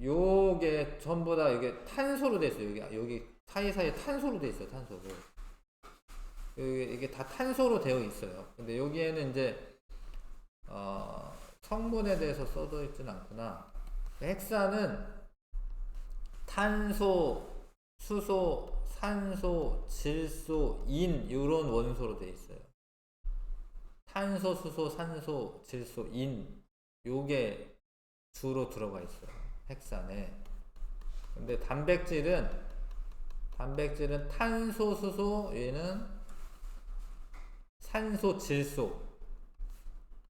요게 전부 다 이게 탄소로 돼 있어요. 여기 사이사이에 탄소로 돼 있어요. 탄소로. 이게 다 탄소로 되어 있어요. 근데 여기에는 이제 성분에 대해서 써져 있지는 않구나. 핵산은 탄소, 수소, 산소, 질소, 인 이런 원소로 되어 있어요. 탄소, 수소, 산소, 질소, 인 요게 주로 들어가 있어요. 핵산에. 근데 단백질은 탄소, 수소, 얘는 산소, 질소.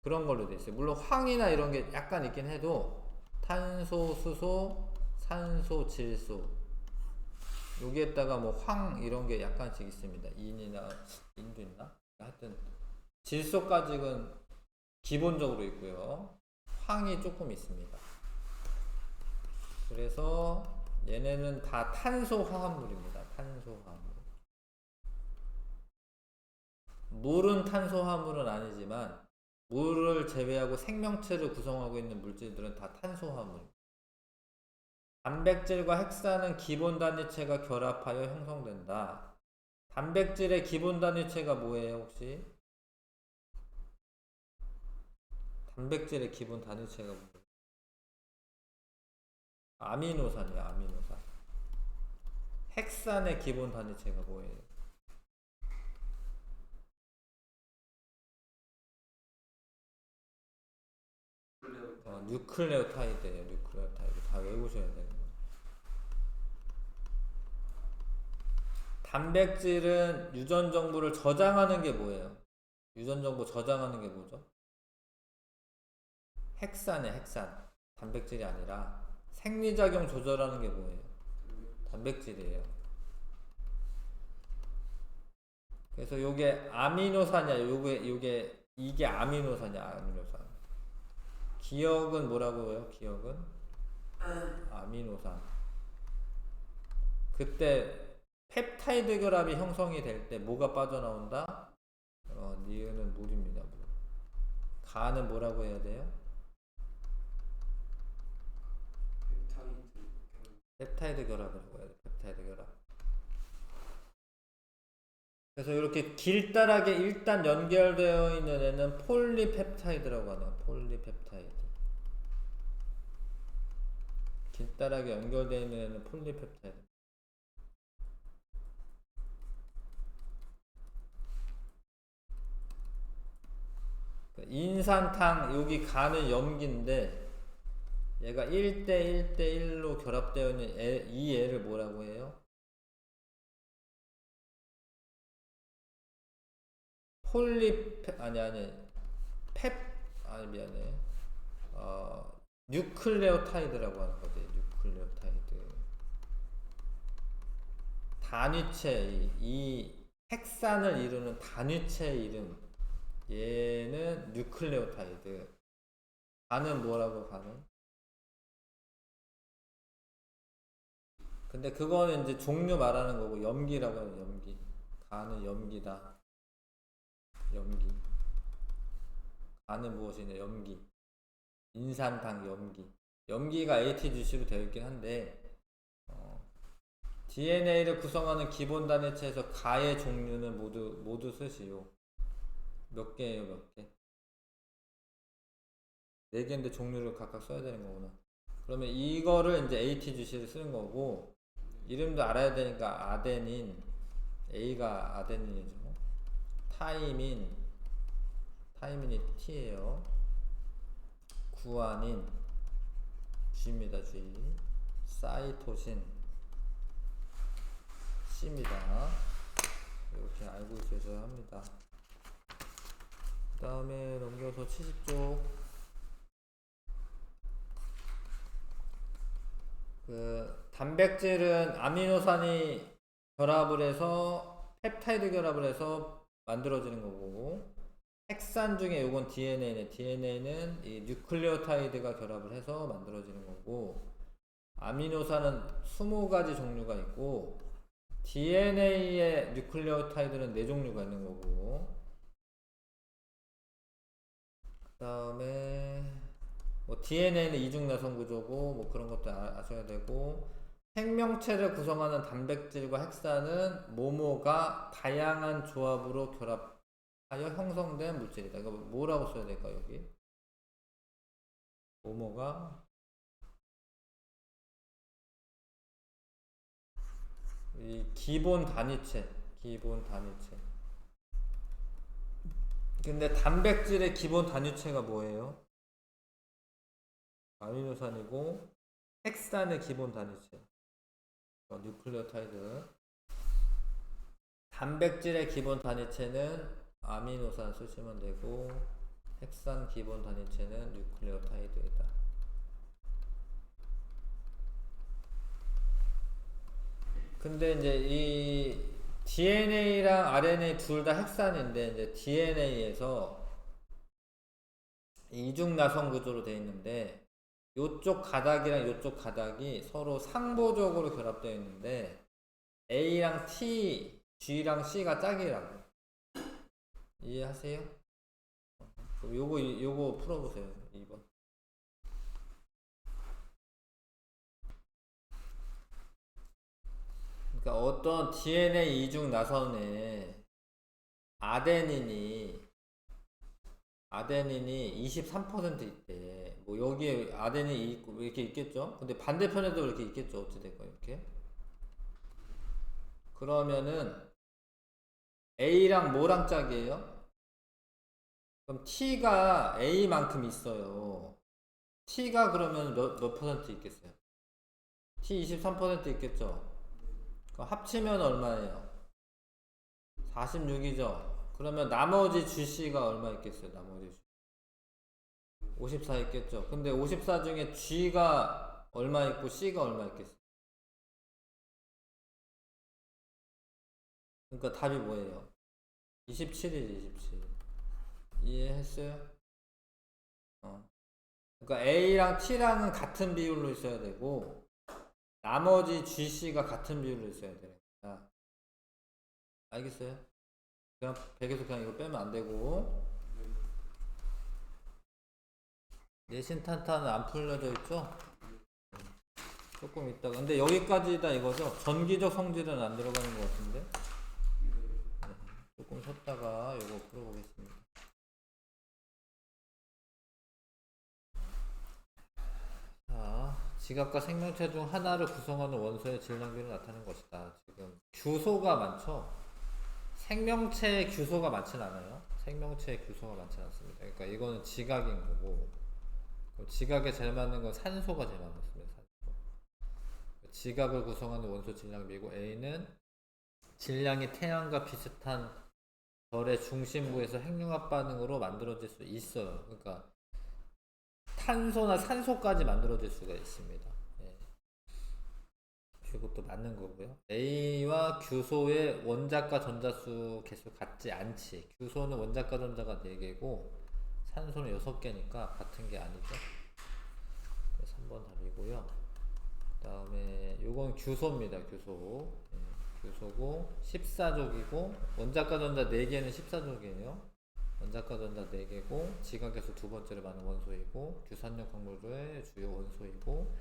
그런 걸로 돼 있어요. 물론 황이나 이런 게 약간 있긴 해도 탄소, 수소, 산소, 질소 여기에다가 뭐 황 이런 게 약간씩 있습니다. 인이나 인도 있나? 하여튼 질소까지는 기본적으로 있고요. 황이 조금 있습니다. 그래서 얘네는 다 탄소 화합물입니다. 탄소 화합물. 물은 탄소 화합물은 아니지만 물을 제외하고 생명체를 구성하고 있는 물질들은 다 탄소 화합물입니다. 단백질과 핵산은 기본 단위체가 결합하여 형성된다. 단백질의 기본 단위체가 뭐예요, 혹시? 단백질의 기본 단위체가 뭐예요? 아미노산이야, 아미노산. 핵산의 기본 단위체가 뭐예요? 뉴클레오타이드예요, 뉴클레오타이드. 다 외우셔야 돼요. 단백질은 유전 정보를 저장하는 게 뭐예요? 유전 정보 저장하는 게 뭐죠? 핵산이에요, 핵산. 단백질이 아니라 생리작용 조절하는 게 뭐예요? 단백질이에요. 그래서 요게 아미노산이야. 요게 이게 아미노산이야, 아미노산. 기억은 뭐라고요? 기억은 아미노산. 그때 펩타이드 결합이 형성이 될 때 뭐가 빠져나온다? 니은은 물입니다. 물. 가는 뭐라고 해야 돼요? 펩타이드 결합이라고 해야 돼. 펩타이드 결합. 그래서 이렇게 길다랗게 일단 연결되어 있는 애는 폴리펩타이드라고 하네요. 폴리펩타이드. 길다랗게 연결되어 있는 애는 폴리펩타이드. 인산탕 여기 가는 염기인데 얘가 1대 1대1로 결합되어 있는 이 애를 뭐라고 해요? 미안해. 뉴클레오타이드라고 하는 거지. 뉴클레오타이드. 단위체, 이 핵산을 이루는 단위체 이름. 얘는 뉴클레오타이드. 가는 뭐라고 가는? 근데 그거는 이제 종류 말하는 거고 염기라고 하는 염기. 가는 염기다. 염기. 가는 무엇이냐? 염기. 인산당 염기. 염기가 ATGC로 되어 있긴 한데 DNA를 구성하는 기본 단위체에서 가의 종류는 모두 쓰시오. 몇 개예요, 몇 개? 4개인데 종류를 각각 써야 되는 거구나. 그러면 이거를 이제 ATGC를 쓰는 거고 이름도 알아야 되니까 아데닌, A가 아데닌이죠. 타이민이 T예요. 구아닌 G입니다. G. 사이토신 C입니다. 이렇게 알고 있어야 합니다. 그 다음에 넘겨서 70쪽. 단백질은 아미노산이 결합을 해서 펩타이드 결합을 해서 만들어지는 거고 핵산 중에 요건 DNA네. DNA는 이 뉴클레오타이드가 결합을 해서 만들어지는 거고 아미노산은 20가지 종류가 있고 DNA의 뉴클레오타이드는 4종류가 있는 거고 그 다음에 뭐 DNA는 이중여성 구조고 뭐 그런 것도 아셔야 되고 생명체를 구성하는 단백질과 핵산은 모모가 다양한 조합으로 결합하여 형성된 물질이다. 이거 뭐라고 써야 될까 여기? 모모가 이 기본 단위체. 근데 단백질의 기본 단위체가 뭐예요? 아미노산이고 핵산의 기본 단위체. 뉴클레오타이드. 단백질의 기본 단위체는 아미노산 쓰시면 되고 핵산 기본 단위체는 뉴클레오타이드이다. 근데 이제 이 DNA랑 RNA 둘 다 핵산인데 이제 DNA에서 이중 나선 구조로 되어 있는데 요쪽 가닥이랑 요쪽 가닥이 서로 상보적으로 결합되어 있는데 A랑 T, G랑 C가 짝이라고. 이해하세요? 요거 풀어보세요. 2번. 그러니까 어떤 DNA 이중 나선에 아데닌이 23% 있대. 뭐 여기에 아데닌이 있고 이렇게 있겠죠? 근데 반대편에도 이렇게 있겠죠? 어찌됐건 이렇게. 그러면은 A랑 뭐랑 짝이에요? 그럼 T가 A만큼 있어요. T가 그러면 몇 퍼센트 있겠어요? T 23% 있겠죠? 그럼 합치면 얼마예요? 46이죠? 그러면 나머지 GC가 얼마 있겠어요? 나머지 54 있겠죠? 근데 54 중에 G가 얼마 있고 C가 얼마 있겠어요? 그러니까 답이 뭐예요? 27이지, 27. 이해했어요? 그러니까 A랑 T랑은 같은 비율로 있어야 되고 나머지 GC가 같은 비율로 있어야 되니까. 알겠어요? 그냥 100에서 그냥 이거 빼면 안 되고. 내신 탄탄은 안 풀려져 있죠? 조금 있다가. 근데 여기까지다 이거죠? 전기적 성질은 안 들어가는 것 같은데? 네. 조금 쉬었다가 이거 풀어보겠습니다. 자, 지각과 생명체 중 하나를 구성하는 원소의 질량비를 나타내는 것이다. 지금 규소가 많죠? 생명체의 규소가 많진 않아요. 생명체의 규소가 많진 않습니다. 그러니까 이거는 지각인 거고, 지각에 제일 맞는 건 산소가 제일 많습니다. 산소. 지각을 구성하는 원소 질량비고 A는 질량이 태양과 비슷한 별의 중심부에서 핵융합 반응으로 만들어질 수 있어요. 그러니까 탄소나 산소까지 만들어질 수가 있습니다. 예. 이것도 맞는 거고요. A와 규소의 원자과 전자수 개수 같지 않지. 규소는 원자과 전자가 4개고 산소는 6개니까 같은 게 아니죠. 그래서 3번 답이고요. 그 다음에 요건 규소입니다. 규소. 예. 규소고 14족이고 원자과 전자 4개는 14족이에요. 원자과 전자 4개고 지각에서 두 번째로 많은 원소이고 규산염 광물의 주요 원소이고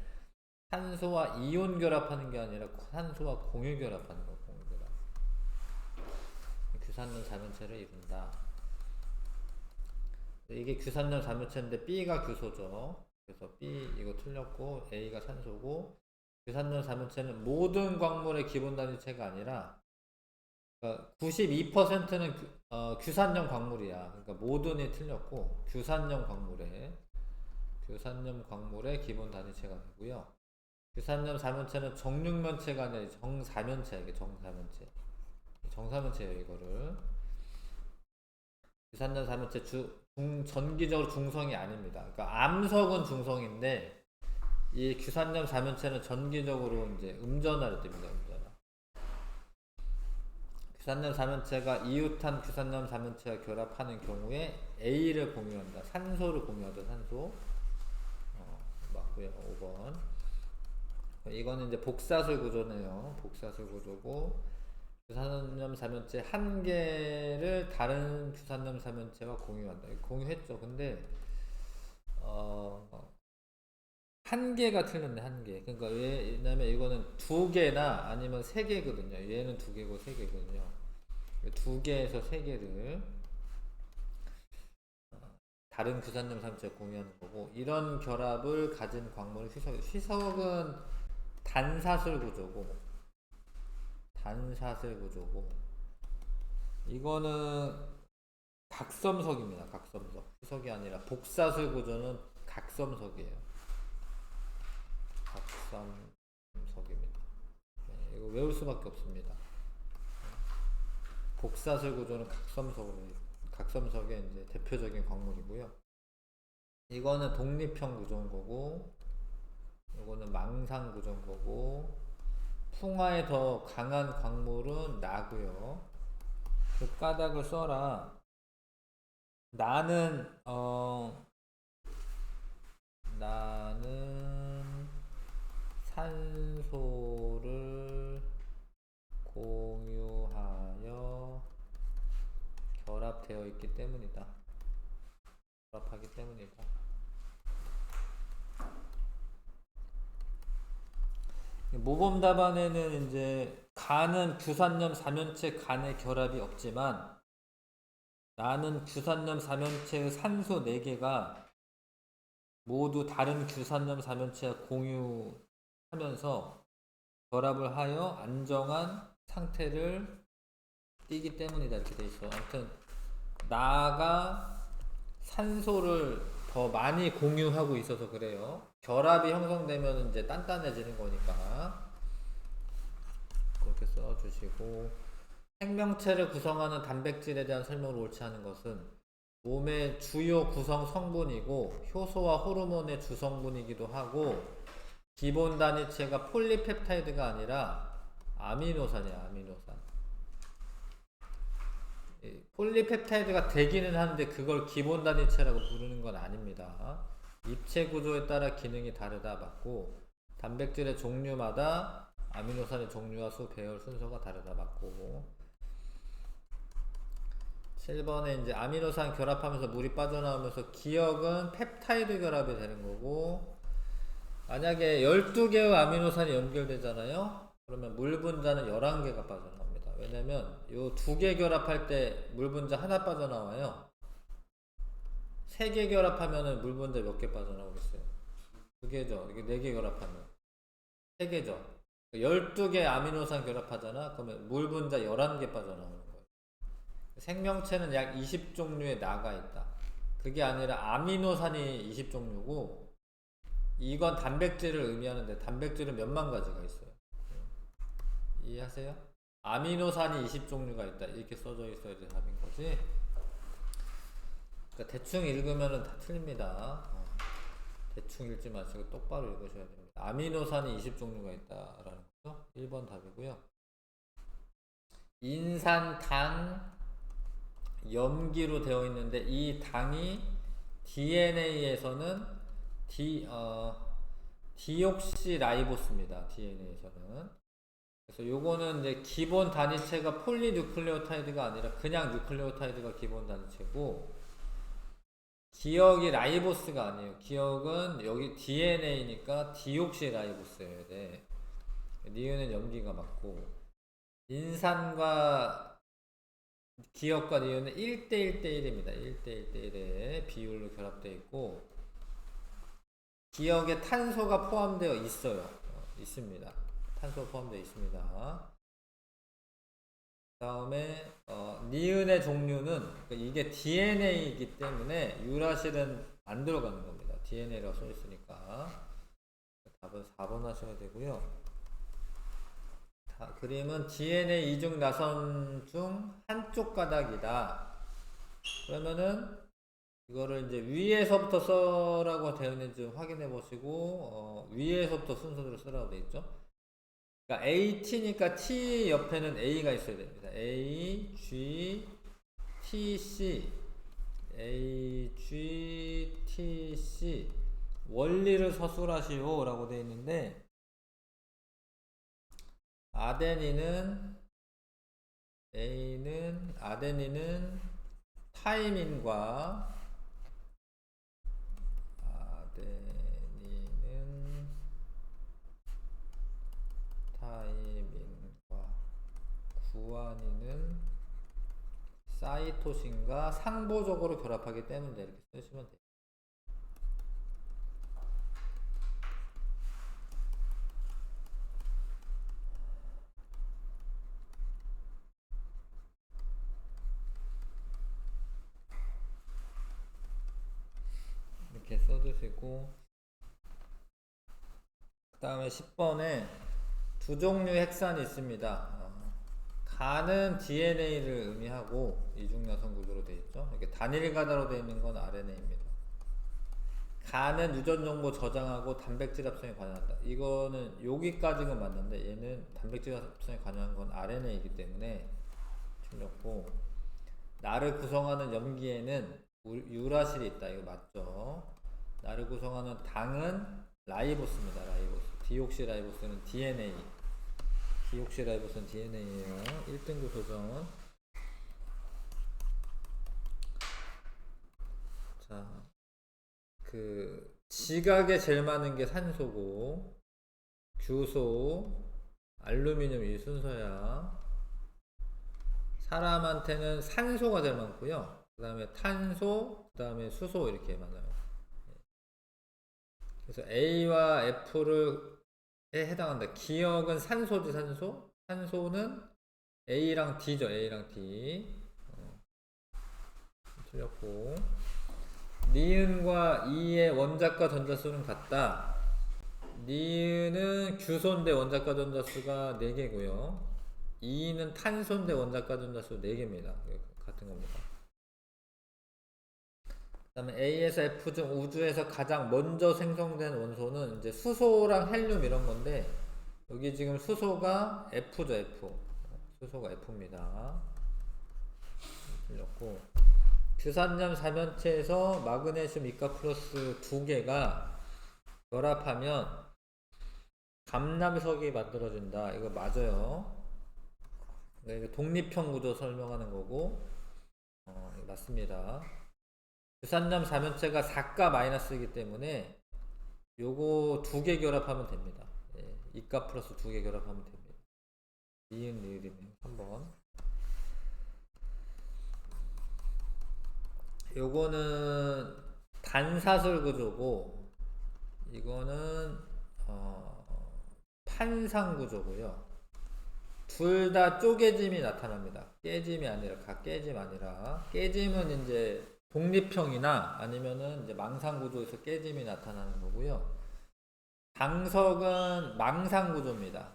산소와 이온 결합하는 게 아니라 산소와 공유 결합하는 거. 공유 결합. 규산염 자면체를 이룬다. 이게 규산염 자면체인데 B가 규소죠. 그래서 B 이거 틀렸고 A가 산소고 규산염 자면체는 모든 광물의 기본 단위체가 아니라 92%는 규산염 광물이야. 그러니까 모든이 틀렸고 규산염 광물의 기본 단위체가 되고요. 규산염 사면체는 정육면체가 아니라 정사면체야. 이게 정사면체예요. 이거를 규산염 사면체 전기적으로 중성이 아닙니다. 그러니까 암석은 중성인데 이 규산염 사면체는 전기적으로 이제 음전하를 띱니다. 규산염 사면체가 이웃한 규산염 사면체와 결합하는 경우에 A를 공유한다. 산소를 공유하다. 산소. 맞고요. 5번. 이거는 이제 복사술 구조네요. 복사술 구조고 규산염 사면체 한 개를 다른 규산염 사면체와 공유한다. 공유했죠. 근데 한 개가 틀렸네. 한 개. 그러니까 왜냐면 이거는 두 개나 아니면 세 개거든요. 얘는 두 개고 세 개거든요. 두 개에서 세 개를 다른 규산염 사면체와 공유하는 거고, 이런 결합을 가진 광물을 휘석은 단사슬 구조고 이거는 각섬석입니다. 각섬석. 휘석이 아니라 복사슬 구조는 각섬석이에요. 각섬석입니다. 네, 이거 외울 수밖에 없습니다. 복사슬 구조는 각섬석의 이제 대표적인 광물이고요. 이거는 독립형 구조인 거고, 이거는 망상 구조인 거고, 풍화에 더 강한 광물은 나고요. 그 까닭을 써라. 나는 산소를 공유하여 결합되어 있기 때문이다. 결합하기 때문이다. 모범 답안에는 이제 간은 규산염 삼연체 간의 결합이 없지만 나는 규산염 삼연체의 산소 4개가 모두 다른 규산염 삼연체와 공유하면서 결합을 하여 안정한 상태를 띠기 때문이다. 이렇게 돼 있어. 아무튼 나가 산소를 더 많이 공유하고 있어서 그래요. 결합이 형성되면 이제 단단해지는 거니까 그렇게 써주시고, 생명체를 구성하는 단백질에 대한 설명을 옳지 않은 것은 몸의 주요 구성 성분이고 효소와 호르몬의 주성분이기도 하고 기본 단위체가 폴리펩타이드가 아니라 아미노산이야. 아미노산. 폴리펩타이드가 되기는 하는데 그걸 기본 단위체라고 부르는 건 아닙니다. 입체 구조에 따라 기능이 다르다 맞고, 단백질의 종류마다 아미노산의 종류와 수, 배열 순서가 다르다 맞고, 7번에 이제 아미노산 결합하면서 물이 빠져나오면서 기억은 펩타이드 결합이 되는 거고, 만약에 12개의 아미노산이 연결되잖아요. 그러면 물 분자는 11개가 빠져나옵니다. 왜냐면 요 2개 결합할 때 물 분자 하나 빠져나와요. 3개 결합하면은 물 분자 몇 개 빠져나오겠어요? 2개죠. 이게 4개 결합하면 3개죠. 12개 아미노산 결합하잖아. 그러면 물 분자 11개 빠져나오는 거예요. 생명체는 약 20종류의 나가 있다. 그게 아니라 아미노산이 20종류고 이건 단백질을 의미하는데 단백질은 몇만 가지가 있어요. 이해하세요? 아미노산이 20종류가 있다. 이렇게 써져 있어야 답인 거지. 그러니까 대충 읽으면 다 틀립니다. 대충 읽지 마시고 똑바로 읽으셔야 됩니다. 아미노산이 20종류가 있다라는 거죠. 1번 답이고요. 인산, 당, 염기로 되어 있는데 이 당이 DNA에서는 디옥시라이보스입니다. DNA에서는. 그래서 요거는 이제 기본 단위체가 폴리뉴클레오타이드가 아니라 그냥 뉴클레오타이드가 기본 단위체고, 기억이 라이보스가 아니에요. 기억은 여기 DNA니까 디옥시라이보스여야 돼. 니은은 염기가 맞고, 인산과 기억과 니은은 1대1대1입니다. 1대1대1의 비율로 결합되어 있고, 기억에 탄소가 포함되어 있어요. 있습니다. 탄소 포함되어 있습니다. 다음에 니은의 종류는, 그러니까 이게 DNA이기 때문에 유라실은 안 들어가는 겁니다. DNA라고 써 있으니까. 답은 4번 하셔야 되고요. 그림은 DNA 이중 나선 중 한쪽 가닥이다. 그러면은 이거를 이제 위에서부터 써라고 되어 있는지 확인해 보시고, 위에서부터 순서대로 쓰라고 되어 있죠. 그러니까 AT니까 T 옆에는 A가 있어야 됩니다. A, G, T, C. A, G, T, C. 원리를 서술하시오 라고 되어 있는데, 아데닌은 타이민과 구아닌은 사이토신과 상보적으로 결합하기 때문에 이렇게 쓰시면 돼요. 이렇게 써주시고, 그 다음에 10번에 두 종류의 핵산이 있습니다. 가는 DNA를 의미하고 이중야선 구조로 되어 있죠. 이렇게 단일 가다로 되어 있는 건 RNA입니다. 가는 유전 정보 저장하고 단백질 합성에 관여한다. 이거는 여기까지는 맞는데 얘는 단백질 합성에 관여한 건 RNA이기 때문에 틀렸고, 나를 구성하는 염기에는 유라실이 있다. 이거 맞죠? 나를 구성하는 당은 라이보스입니다. 라이보스. 디옥시라이보스는 DNA. 디옥시라이보스는 DNA예요. 1등급 소전. 자, 지각에 제일 많은 게 산소고, 규소, 알루미늄 이 순서야. 사람한테는 산소가 제일 많고요. 그 다음에 탄소, 그 다음에 수소 이렇게 많아요. 그래서 A와 F에 해당한다. 기억은 산소지 산소. 산소는 A랑 D죠. A랑 D. 틀렸고. 니은과 E의 원자과 전자수는 같다. 니은은 규소인데 원자과 전자수가 4개고요. E는 탄소인데 원자과 전자수 4개입니다. 같은 겁니다. 그 다음에 A에서 F 중 우주에서 가장 먼저 생성된 원소는 이제 수소랑 헬륨 이런 건데, 여기 지금 수소가 F죠, F. 수소가 F입니다. 틀렸고. 규산염 사면체에서 마그네슘 이가 플러스 2개가 결합하면 감남석이 만들어진다. 이거 맞아요. 이거 독립형 구조 설명하는 거고, 맞습니다. 규산염 사면체가 4가 마이너스이기 때문에 요거 2개 결합하면 됩니다. 예, 이가 플러스 2개 결합하면 됩니다. 니은 리을이네요. 3번. 요거는 단사슬 구조고, 이거는 판상 구조고요. 둘 다 쪼개짐이 나타납니다. 깨짐이 아니라, 깨짐 아니라, 깨짐은 이제 독립형이나 아니면은 이제 망상 구조에서 깨짐이 나타나는 거고요. 당석은 망상 구조입니다.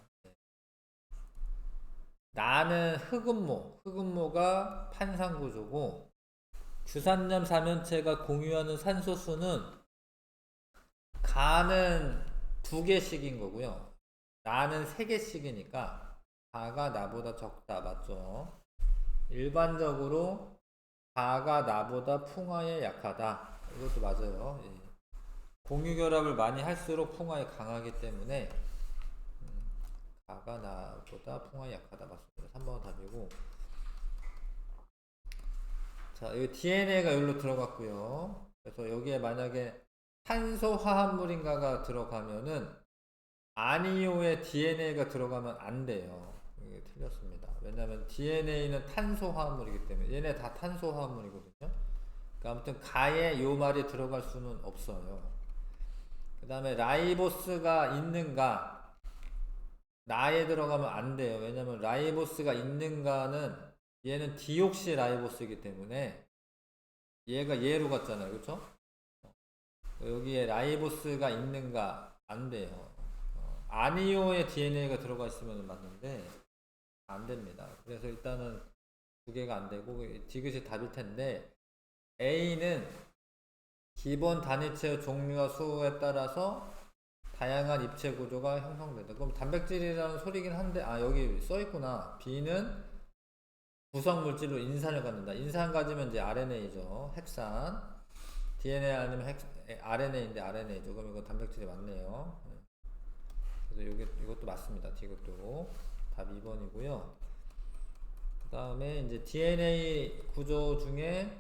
나는 흑음모가 판상 구조고, 규산염 사면체가 공유하는 산소수는 가는 2개씩인 거고요. 나는 3개씩이니까 가가 나보다 적다. 맞죠? 일반적으로 가가 나보다 풍화에 약하다. 이것도 맞아요. 예. 공유결합을 많이 할수록 풍화에 강하기 때문에 가가 나보다 풍화에 약하다. 맞습니다. 3번 답이고. 자, 이 DNA가 여기로 들어갔고요. 그래서 여기에 만약에 탄소 화합물인가가 들어가면은 아니오의 DNA가 들어가면 안 돼요. 이게 틀렸습니다. 왜냐면 DNA는 탄소 화합물이기 때문에, 얘네 다 탄소 화합물이거든요. 그러니까 아무튼 가에 요 말이 들어갈 수는 없어요. 그 다음에 라이보스가 있는가, 나에 들어가면 안 돼요. 왜냐면 라이보스가 있는가는 얘는 디옥시 라이보스이기 때문에 얘가 얘로 갔잖아요. 그쵸? 여기에 라이보스가 있는가 안 돼요. 아니오의 DNA가 들어가 있으면 맞는데 안 됩니다. 그래서 일단은 2개가 안 되고 디귿이 답일 텐데, A는 기본 단위체의 종류와 수에 따라서 다양한 입체 구조가 형성된다. 그럼 단백질이라는 소리긴 한데, 여기 써있구나. B는 구성 물질로 인산을 갖는다. 인산 가지면 이제 RNA죠. 핵산. DNA 아니면 RNA인데 RNA죠. 그럼 이거 단백질이 맞네요. 그래서 이것도 맞습니다. 이것도 답 2번이고요. 그 다음에 이제 DNA 구조 중에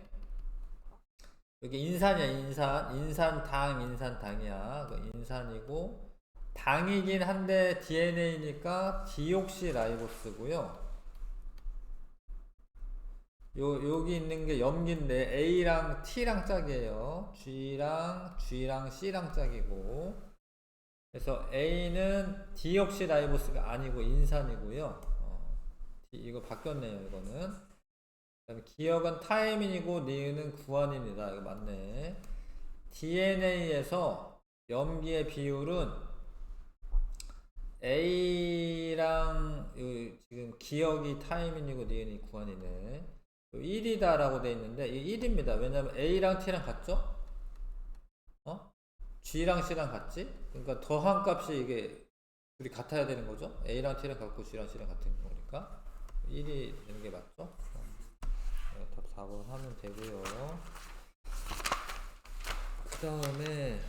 여기 인산이야. 인산당이야. 인산이고, 당이긴 한데 DNA니까 디옥시라이보스고요. 여기 있는 게 염기인데 A랑 T랑 짝이에요. G랑 C랑 짝이고, 그래서 A는 디옥시라이보스가 아니고 인산이고요. 이거 바뀌었네요. 이거는. 그다음에 기억은 타이민이고 니은은 구안인이다. 이거 맞네. DNA에서 염기의 비율은 A랑 지금 기억이 타이밍이고 니은이 구간이네. 1이다라고 돼 있는데 이 1입니다. 왜냐면 A랑 T랑 같죠? 어? G랑 C랑 같지? 그러니까 더한 값이 이게 둘이 같아야 되는 거죠? A랑 T랑 같고 G랑 C랑 같은 거니까 1이 되는 게 맞죠? 네, 답 4번 하면 되고요. 그 다음에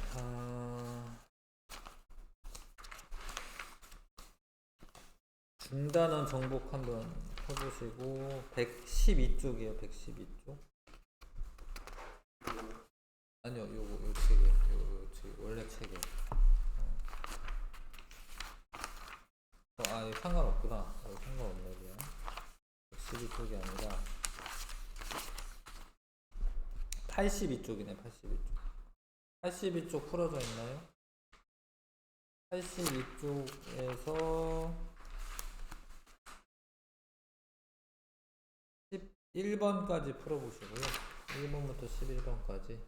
중단원 정복 한번 해보시고 112쪽이에요. 112쪽. 아니요, 요 책에, 요 책, 원래 책에. 이거 상관없구나. 이거 상관없네, 그냥. 112쪽이 아니라 82쪽이네, 82쪽. 82쪽 풀어져 있나요? 82쪽에서 11번까지 풀어보시고요. 1번부터 11번까지.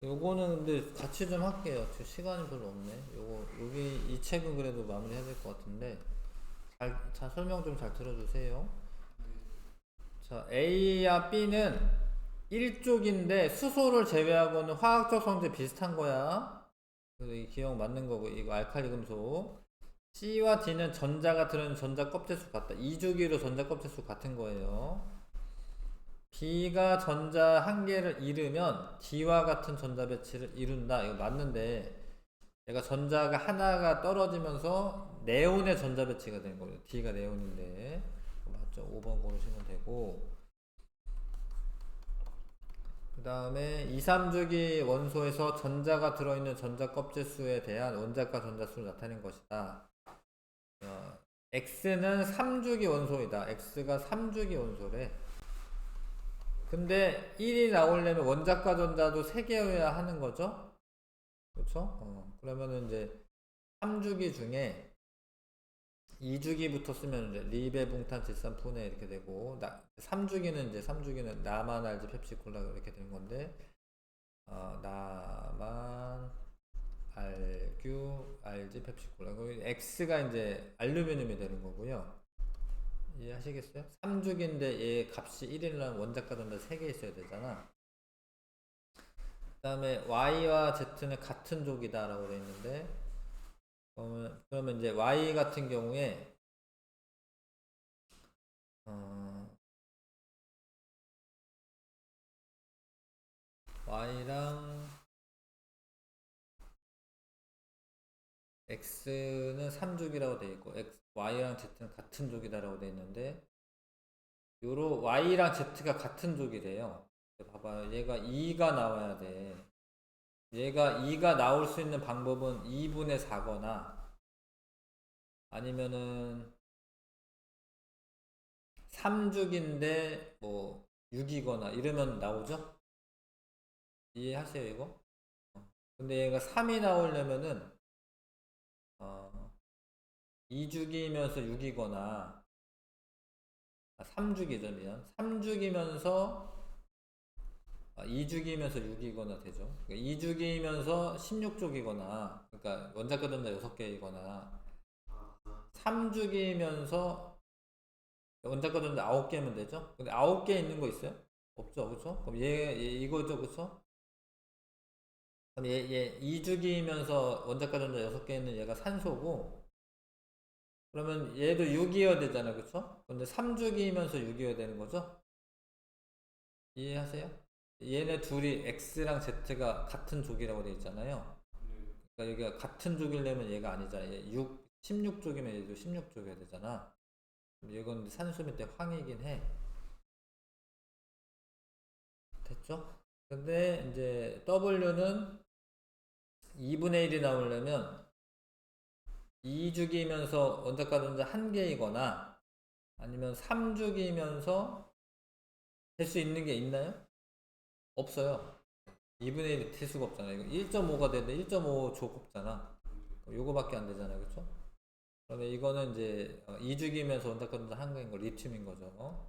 요거는 근데 같이 좀 할게요. 지금 시간이 별로 없네. 여기 이 책은 그래도 마무리해야 될 것 같은데 자 설명 좀 잘 들어주세요. 자, A와 B는 1쪽인데 수소를 제외하고는 화학적 성질 비슷한 거야. 그래서 이 기억 맞는 거고 이거 알칼리 금속. C와 D는 전자가 들어있는 전자 껍질수 같다. 2주기로 전자 껍질수 같은 거예요. B가 전자 한 개를 잃으면 D와 같은 전자 배치를 이룬다. 이거 맞는데 얘가 전자가 하나가 떨어지면서 네온의 전자 배치가 되는 거예요. D가 네온인데 맞죠? 5번 고르시면 되고 그 다음에 2, 3주기 원소에서 전자가 들어있는 전자 껍질 수에 대한 원자과 전자 수를 나타낸 것이다. X는 3주기 원소이다. X가 3주기 원소래. 근데 1이 나오려면 원자과 전자도 3개여야 하는 거죠? 그렇죠? 그러면은 이제 3주기 중에 2주기부터 쓰면 이제 리베붕탄 질산푼에 이렇게 되고 3주기는 나만 알지 펩시콜라 이렇게 되는 건데 나만 알규 알지 펩시콜라 X가 이제 알루미늄이 되는 거고요. 이해하시겠어요? 3주기인데 얘 값이 1이라는 원자과 전자 3개 있어야 되잖아. 그 다음에 Y와 Z는 같은 족이다 라고 되어 있는데 그러면 이제 Y 같은 경우에 Y랑 X는 3족이라고 되어 있고 Y랑 Z는 같은 족이다라고 되어 있는데 요로 Y랑 Z가 같은 족이래요. 봐봐요. 얘가 2가 나와야 돼. 얘가 2가 나올 수 있는 방법은 2분의 4거나 아니면은 3죽인데 뭐 6이거나 이러면 나오죠? 이해하세요 이거? 근데 얘가 3이 나오려면은 2죽이면서 6이거나 3죽이죠 미안 3죽이면서 2죽이면서 6이거나 되죠. 그러니까 2죽이면서 16쪽이거나 그러니까 원자과 전자 6개이거나 3죽이면서 원자과 전자 9개면 되죠. 근데 9개 있는 거 있어요? 없죠. 그쵸? 그럼 얘 이거죠. 그쵸? 그럼 얘 2죽이면서 원자과 전자 6개 있는 얘가 산소고 그러면 얘도 6이어야 되잖아요. 그쵸? 근데 3죽이면서 6이어야 되는 거죠? 이해하세요? 얘네 둘이 X랑 Z가 같은 족이라고 되어 있잖아요. 그러니까 여기가 같은 족이려면 얘가 아니잖아. 얘 16족이면 얘도 16족이어야 되잖아. 이건 산소 밑에 황이긴 해. 됐죠? 근데 이제 W는 2분의 1이 나오려면 2주기면서 원자과 전자 1개이거나 아니면 3주기면서 될 수 있는 게 있나요? 없어요. 2분의 1이 될 수가 없잖아요. 이거 1.5가 되는데 1.5조 곱잖아. 요거밖에 안 되잖아요. 그쵸? 그러면 이거는 이제 2주기면서 원자과 전자 1개인 거 리튬인 거죠.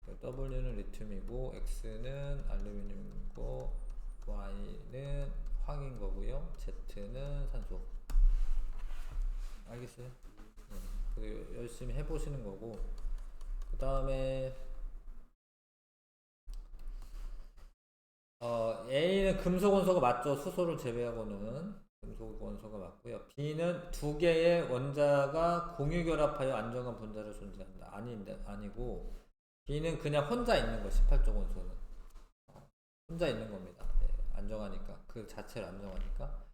W는 리튬이고 X는 알루미늄이고 Y는 황인 거고요. Z는 산소. 알겠어요? 그리고 열심히 해보시는 거고, 그 다음에 A는 금속 원소가 맞죠. 수소를 제외하고는 금속 원소가 맞고요. B는 두 개의 원자가 공유 결합하여 안정한 분자를 존재한다. 아니고 B는 그냥 혼자 있는 거. 18쪽 원소는 혼자 있는 겁니다. 예, 안정하니까 그 자체를 안정하니까.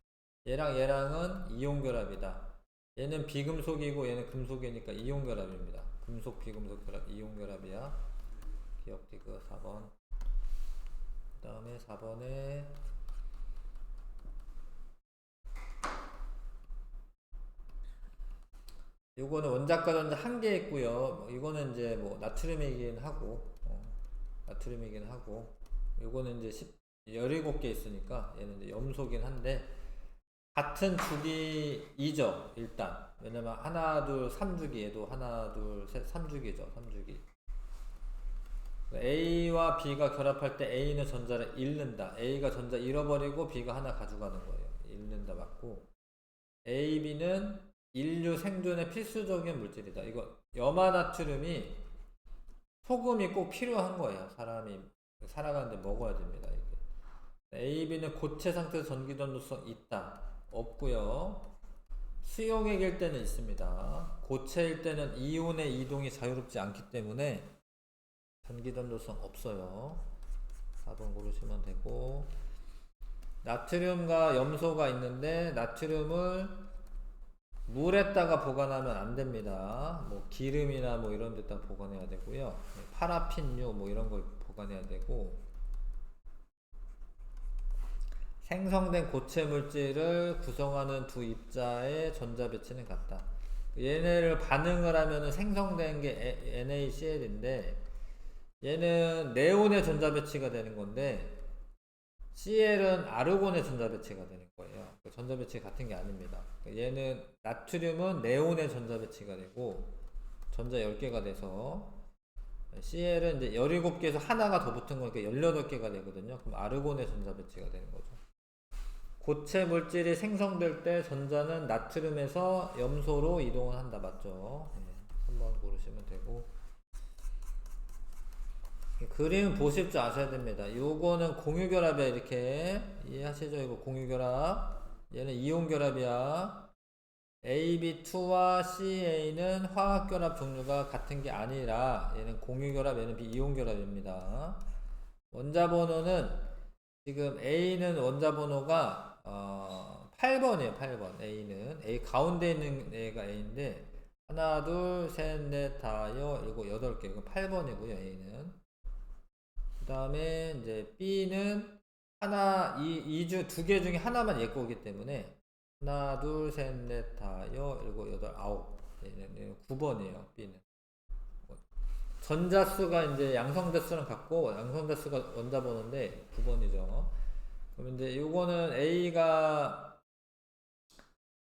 얘랑은 이온 결합이다. 얘는 비금속이고 얘는 금속이니까 이온 결합입니다. 금속 비금속 결합 이온 결합이야. 기억 디귿 4번. 그 다음에 4번에 요거는 원자과 전자 1개 있고요. 이거는 이제 뭐 나트륨이긴 하고 나트륨이긴 하고 요거는 이제 17개 있으니까 얘는 이제 염소긴 한데 같은 주기이죠. 일단 왜냐면 하나 둘 3주기 얘도 하나 둘 셋 3주기죠. 3주기. A와 B가 결합할 때 A는 전자를 잃는다. A가 전자 잃어버리고 B가 하나 가져가는 거예요. 잃는다 맞고, A, B는 인류 생존에 필수적인 물질이다. 이거 염화나트륨이 소금이 꼭 필요한 거예요. 사람이 살아가는데 먹어야 됩니다. 이게. A, B는 고체 상태에서 전기 전도성 있다. 없고요. 수용액일 때는 있습니다. 고체일 때는 이온의 이동이 자유롭지 않기 때문에 전기 전도성 없어요. 4번 고르시면 되고, 나트륨과 염소가 있는데 나트륨을 물에다가 보관하면 안 됩니다. 뭐 기름이나 뭐 이런 데다 보관해야 되고요. 파라핀류 뭐 이런 걸 보관해야 되고, 생성된 고체 물질을 구성하는 두 입자의 전자 배치는 같다. 얘네를 반응을 하면 생성된 게 NaCl인데 얘는 네온의 전자 배치가 되는 건데 Cl은 아르곤의 전자 배치가 되는 거예요. 전자 배치가 같은 게 아닙니다. 얘는 나트륨은 네온의 전자 배치가 되고 전자 10개가 돼서, Cl은 이제 17개에서 하나가 더 붙은 거니까 18개가 되거든요. 그럼 아르곤의 전자 배치가 되는 거죠. 고체 물질이 생성될 때 전자는 나트륨에서 염소로 이동을 한다. 맞죠? 네, 한번 고르시면 되고, 그림 보실 줄 아셔야 됩니다. 요거는 공유결합이야. 이렇게 이해하시죠? 이거 공유결합. 얘는 이온결합이야. AB2와 CA는 화학결합 종류가 같은 게 아니라 얘는 공유결합, 얘는 이온결합입니다. 원자번호는 지금 A는 원자번호가 8번이에요. 8번. A 가운데 있는 애가 A인데 하나 둘 셋 넷 다여 일곱 8개. 이거 8번이고요. A는. 그 다음에 이제 B는 두 개 중에 하나만 얘 거기 때문에 하나 둘 셋 넷 다여 일곱 여덟 아홉. 얘는 9번이에요. B는. 전자수가 이제 양성자수랑 같고 양성자수가 원자번호인데 9번이죠. 그럼 이제 요거는 A가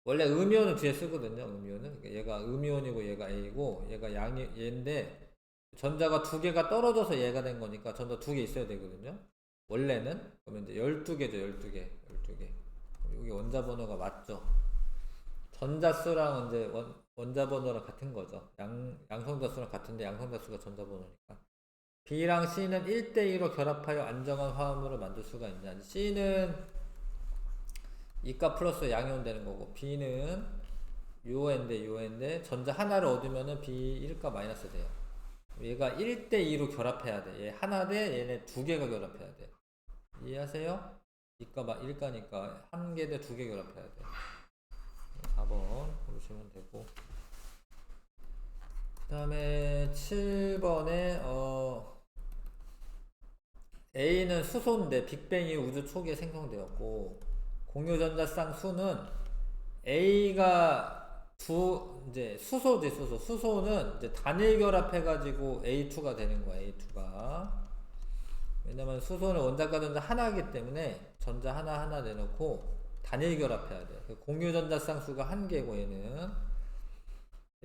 원래 음이온을 뒤에 쓰거든요. 음이온은 얘가 음이온이고 얘가 A고 얘가 얘인데 전자가 두 개가 떨어져서 얘가 된 거니까 전자 두 개 있어야 되거든요. 원래는. 그러면 이제 12개죠. 12개. 여기 원자 번호가 맞죠. 전자수랑 이제 원자 번호랑 같은 거죠. 양성자수랑 같은데 양성자수가 전자 번호니까. B랑 C는 1대2로 결합하여 안정한 화합물을 만들 수가 있냐. C는 이가 플러스 양이온 되는 거고 B는 요인데 전자 하나를 얻으면은 B 1가 마이너스 돼요. 얘가 1대2로 결합해야 돼. 얘 하나 대 얘네 두 개가 결합해야 돼. 이해하세요? 이가 1가니까 한 개 대 두 개 결합해야 돼. 4번 보시면 되고, 그 다음에 7번에 A는 A는 수소인데 빅뱅이 우주 초기에 생성되었고, 공유전자쌍 수는 A가 이제 수소지, 수소는 이제 단일 결합해가지고 A2가 되는 거야, A2가. 왜냐면 수소는 원자과 전자 하나이기 때문에 전자 하나 내놓고 단일 결합해야 돼. 공유전자쌍 수가 한 개고, 얘는.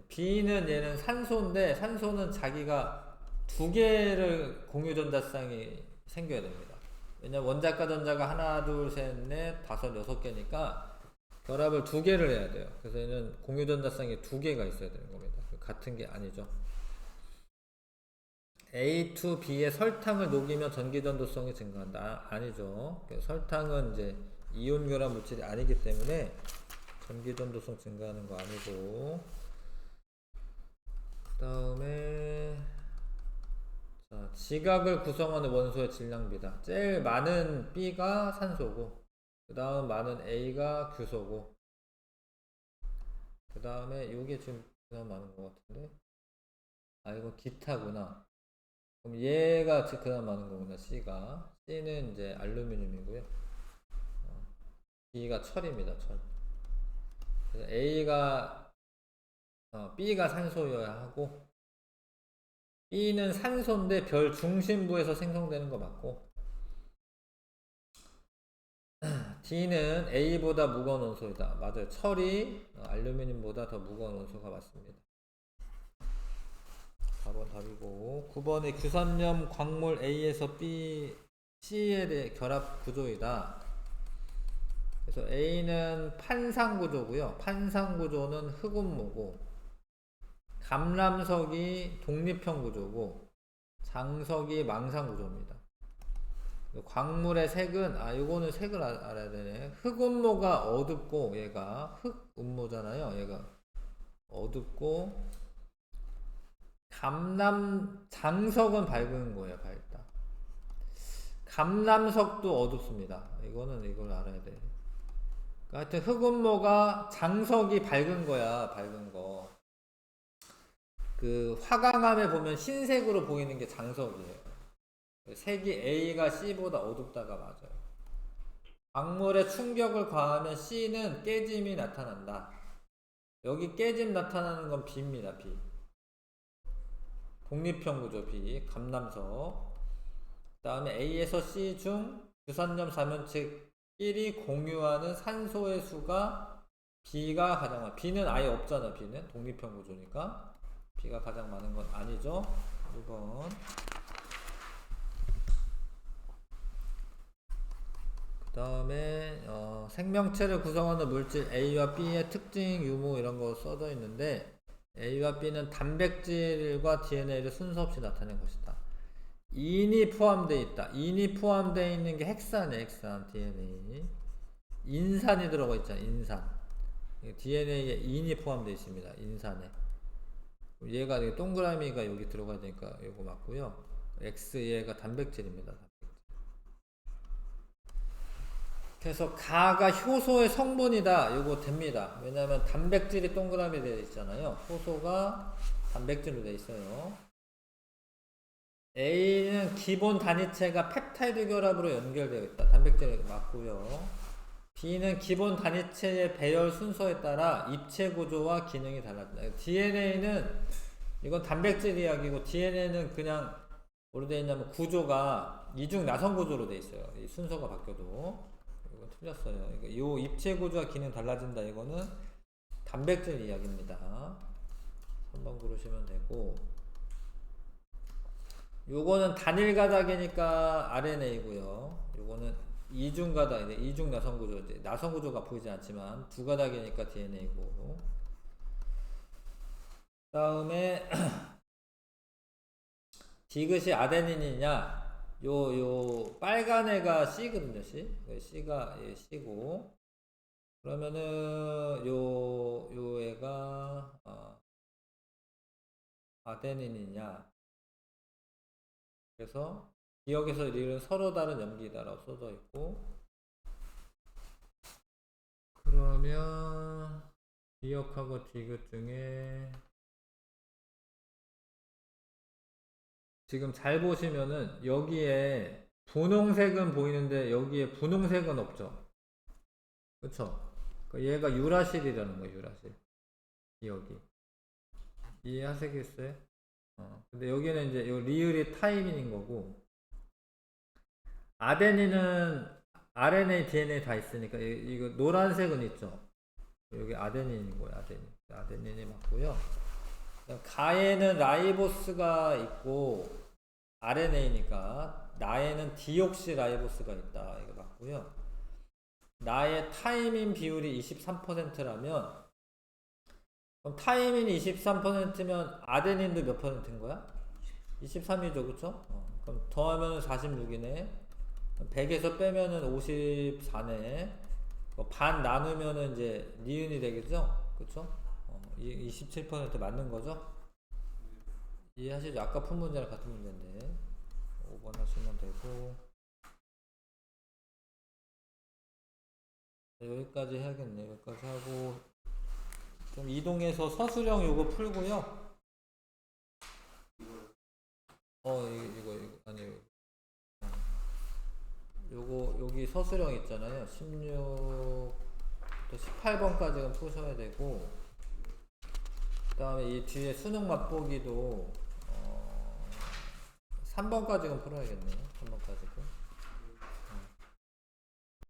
B는 얘는 산소인데, 산소는 자기가 두 개를 공유전자쌍이 생겨야 됩니다. 왜냐면 원자과 전자가 하나, 둘, 셋, 넷, 다섯, 여섯 개니까 결합을 두 개를 해야 돼요. 그래서 얘는 공유전자쌍이 두 개가 있어야 되는 겁니다. 같은 게 아니죠. A2B에 설탕을 녹이면 전기전도성이 증가한다. 아니죠. 설탕은 이제 이온 결합 물질이 아니기 때문에 전기전도성 증가하는 거 아니고. 그 다음에 자, 지각을 구성하는 원소의 질량비다. 제일 많은 B가 산소고, 그 다음 많은 A가 규소고, 그 다음에 요게 지금 그나마 많은 것 같은데, 아 이거 기타구나. 그럼 얘가 그나마 많은 거구나. C는 이제 알루미늄이고요. B가 철입니다. 철. 그래서 B가 산소여야 하고, B는 산소인데 별 중심부에서 생성되는 거 맞고, D는 A보다 무거운 원소이다. 맞아요. 철이 알루미늄보다 더 무거운 원소가 맞습니다. 4번 답이고, 9번에 규산염 광물 A에서 B, C에 대해 결합 구조이다. 그래서 A는 판상 구조고요. 판상 구조는 흑운모고, 감람석이 독립형 구조고, 장석이 망상 구조입니다. 광물의 색은, 요거는 색을 알아야 되네. 흑운모가 어둡고, 얘가 흑운모잖아요. 얘가 어둡고, 장석은 밝은 거예요. 밝다. 감람석도 어둡습니다. 이걸 알아야 돼. 하여튼 흑운모가 장석이 밝은 거야. 밝은 거. 그 화강암에 보면 흰색으로 보이는 게 장석이에요. 색이 A가 C보다 어둡다가 맞아요. 광물에 충격을 가하면 C는 깨짐이 나타난다. 여기 깨짐 나타나는 건 B입니다. B. 독립형 구조 B. 감람석. 그 다음에 A에서 C 중 규산염 사면체끼리 공유하는 산소의 수가 B가 가장 많아. B는 아예 없잖아. B는 독립형 구조니까 B가 가장 많은 건 아니죠. 1번. 그 다음에 생명체를 구성하는 물질 A와 B의 특징, 유무 이런 거 써져 있는데, A와 B는 단백질과 DNA를 순서 없이 나타낸 것이다. 인이 포함되어 있다. 인이 포함되어 있는 게 핵산이에요. 핵산, DNA. 인산이 들어가 있잖아. 인산. DNA에 인이 포함되어 있습니다. 인산에. 얘가 동그라미가 여기 들어가야 되니까 이거 맞고요. X 얘가 단백질입니다. 그래서 가가 효소의 성분이다. 이거 됩니다. 왜냐하면 단백질이 동그라미 되어 있잖아요. 효소가 단백질로 되어 있어요. A는 기본 단위체가 펩타이드 결합으로 연결되어 있다. 단백질이 맞고요. B는 기본 단위체의 배열 순서에 따라 입체 구조와 기능이 달라진다. DNA는 이건 단백질 이야기고, DNA는 그냥 뭐로 되어 있냐면 구조가 이중 나선 구조로 되어 있어요. 이 순서가 바뀌어도. 이건 틀렸어요. 이 입체 구조와 기능 달라진다. 이거는 단백질 이야기입니다. 한번 고르시면 되고, 요거는 단일 가닥이니까 RNA고요. 요거는 이중 가닥, 이제 이중 나선 구조, 이제 나선 구조가 보이지 않지만 두 가닥이니까 DNA고. 다음에 디귿이 아데닌이냐? 요 빨간 애가 C거든요. C가 C고. 그러면은 요 애가 아데닌이냐? 그래서 기억에서 이런 서로 다른 염기다라고 써져 있고, 그러면 기억하고 디귿 중에 지금 잘 보시면은 여기에 분홍색은 보이는데 여기에 분홍색은 없죠. 그쵸? 얘가 유라실이라는 거예요. 유라실. 여기 이해하시겠어요? 근데 여기는 이제 요 리을이 타이민인 거고, 아데닌은 RNA, DNA 다 있으니까 이거 노란색은 있죠. 여기 아데닌인 거예요. 아데닌이 맞고요. 가에는 라이보스가 있고 RNA니까 나에는 디옥시라이보스가 있다. 이거 맞고요. 나의 타이민 비율이 23%라면, 그럼 타이민이 23%면 아데닌도 몇 퍼센트인 거야? 23이죠, 그쵸? 그럼 더하면 46이네. 100에서 빼면은 54네. 반 나누면은 이제 니은이 되겠죠? 그쵸? 27% 맞는 거죠? 이해하시죠? 아까 푼 문제랑 같은 문제인데 5번 하시면 되고, 여기까지 해야겠네. 여기까지 하고 좀 이동해서 서술형 요거 풀고요. 이거 아니에요. 요거 여기 서술형 있잖아요. 16부터 18번까지는 푸셔야 되고, 그 다음에 이 뒤에 수능 맛보기도 3번까지는 풀어야겠네요. 3번까지도.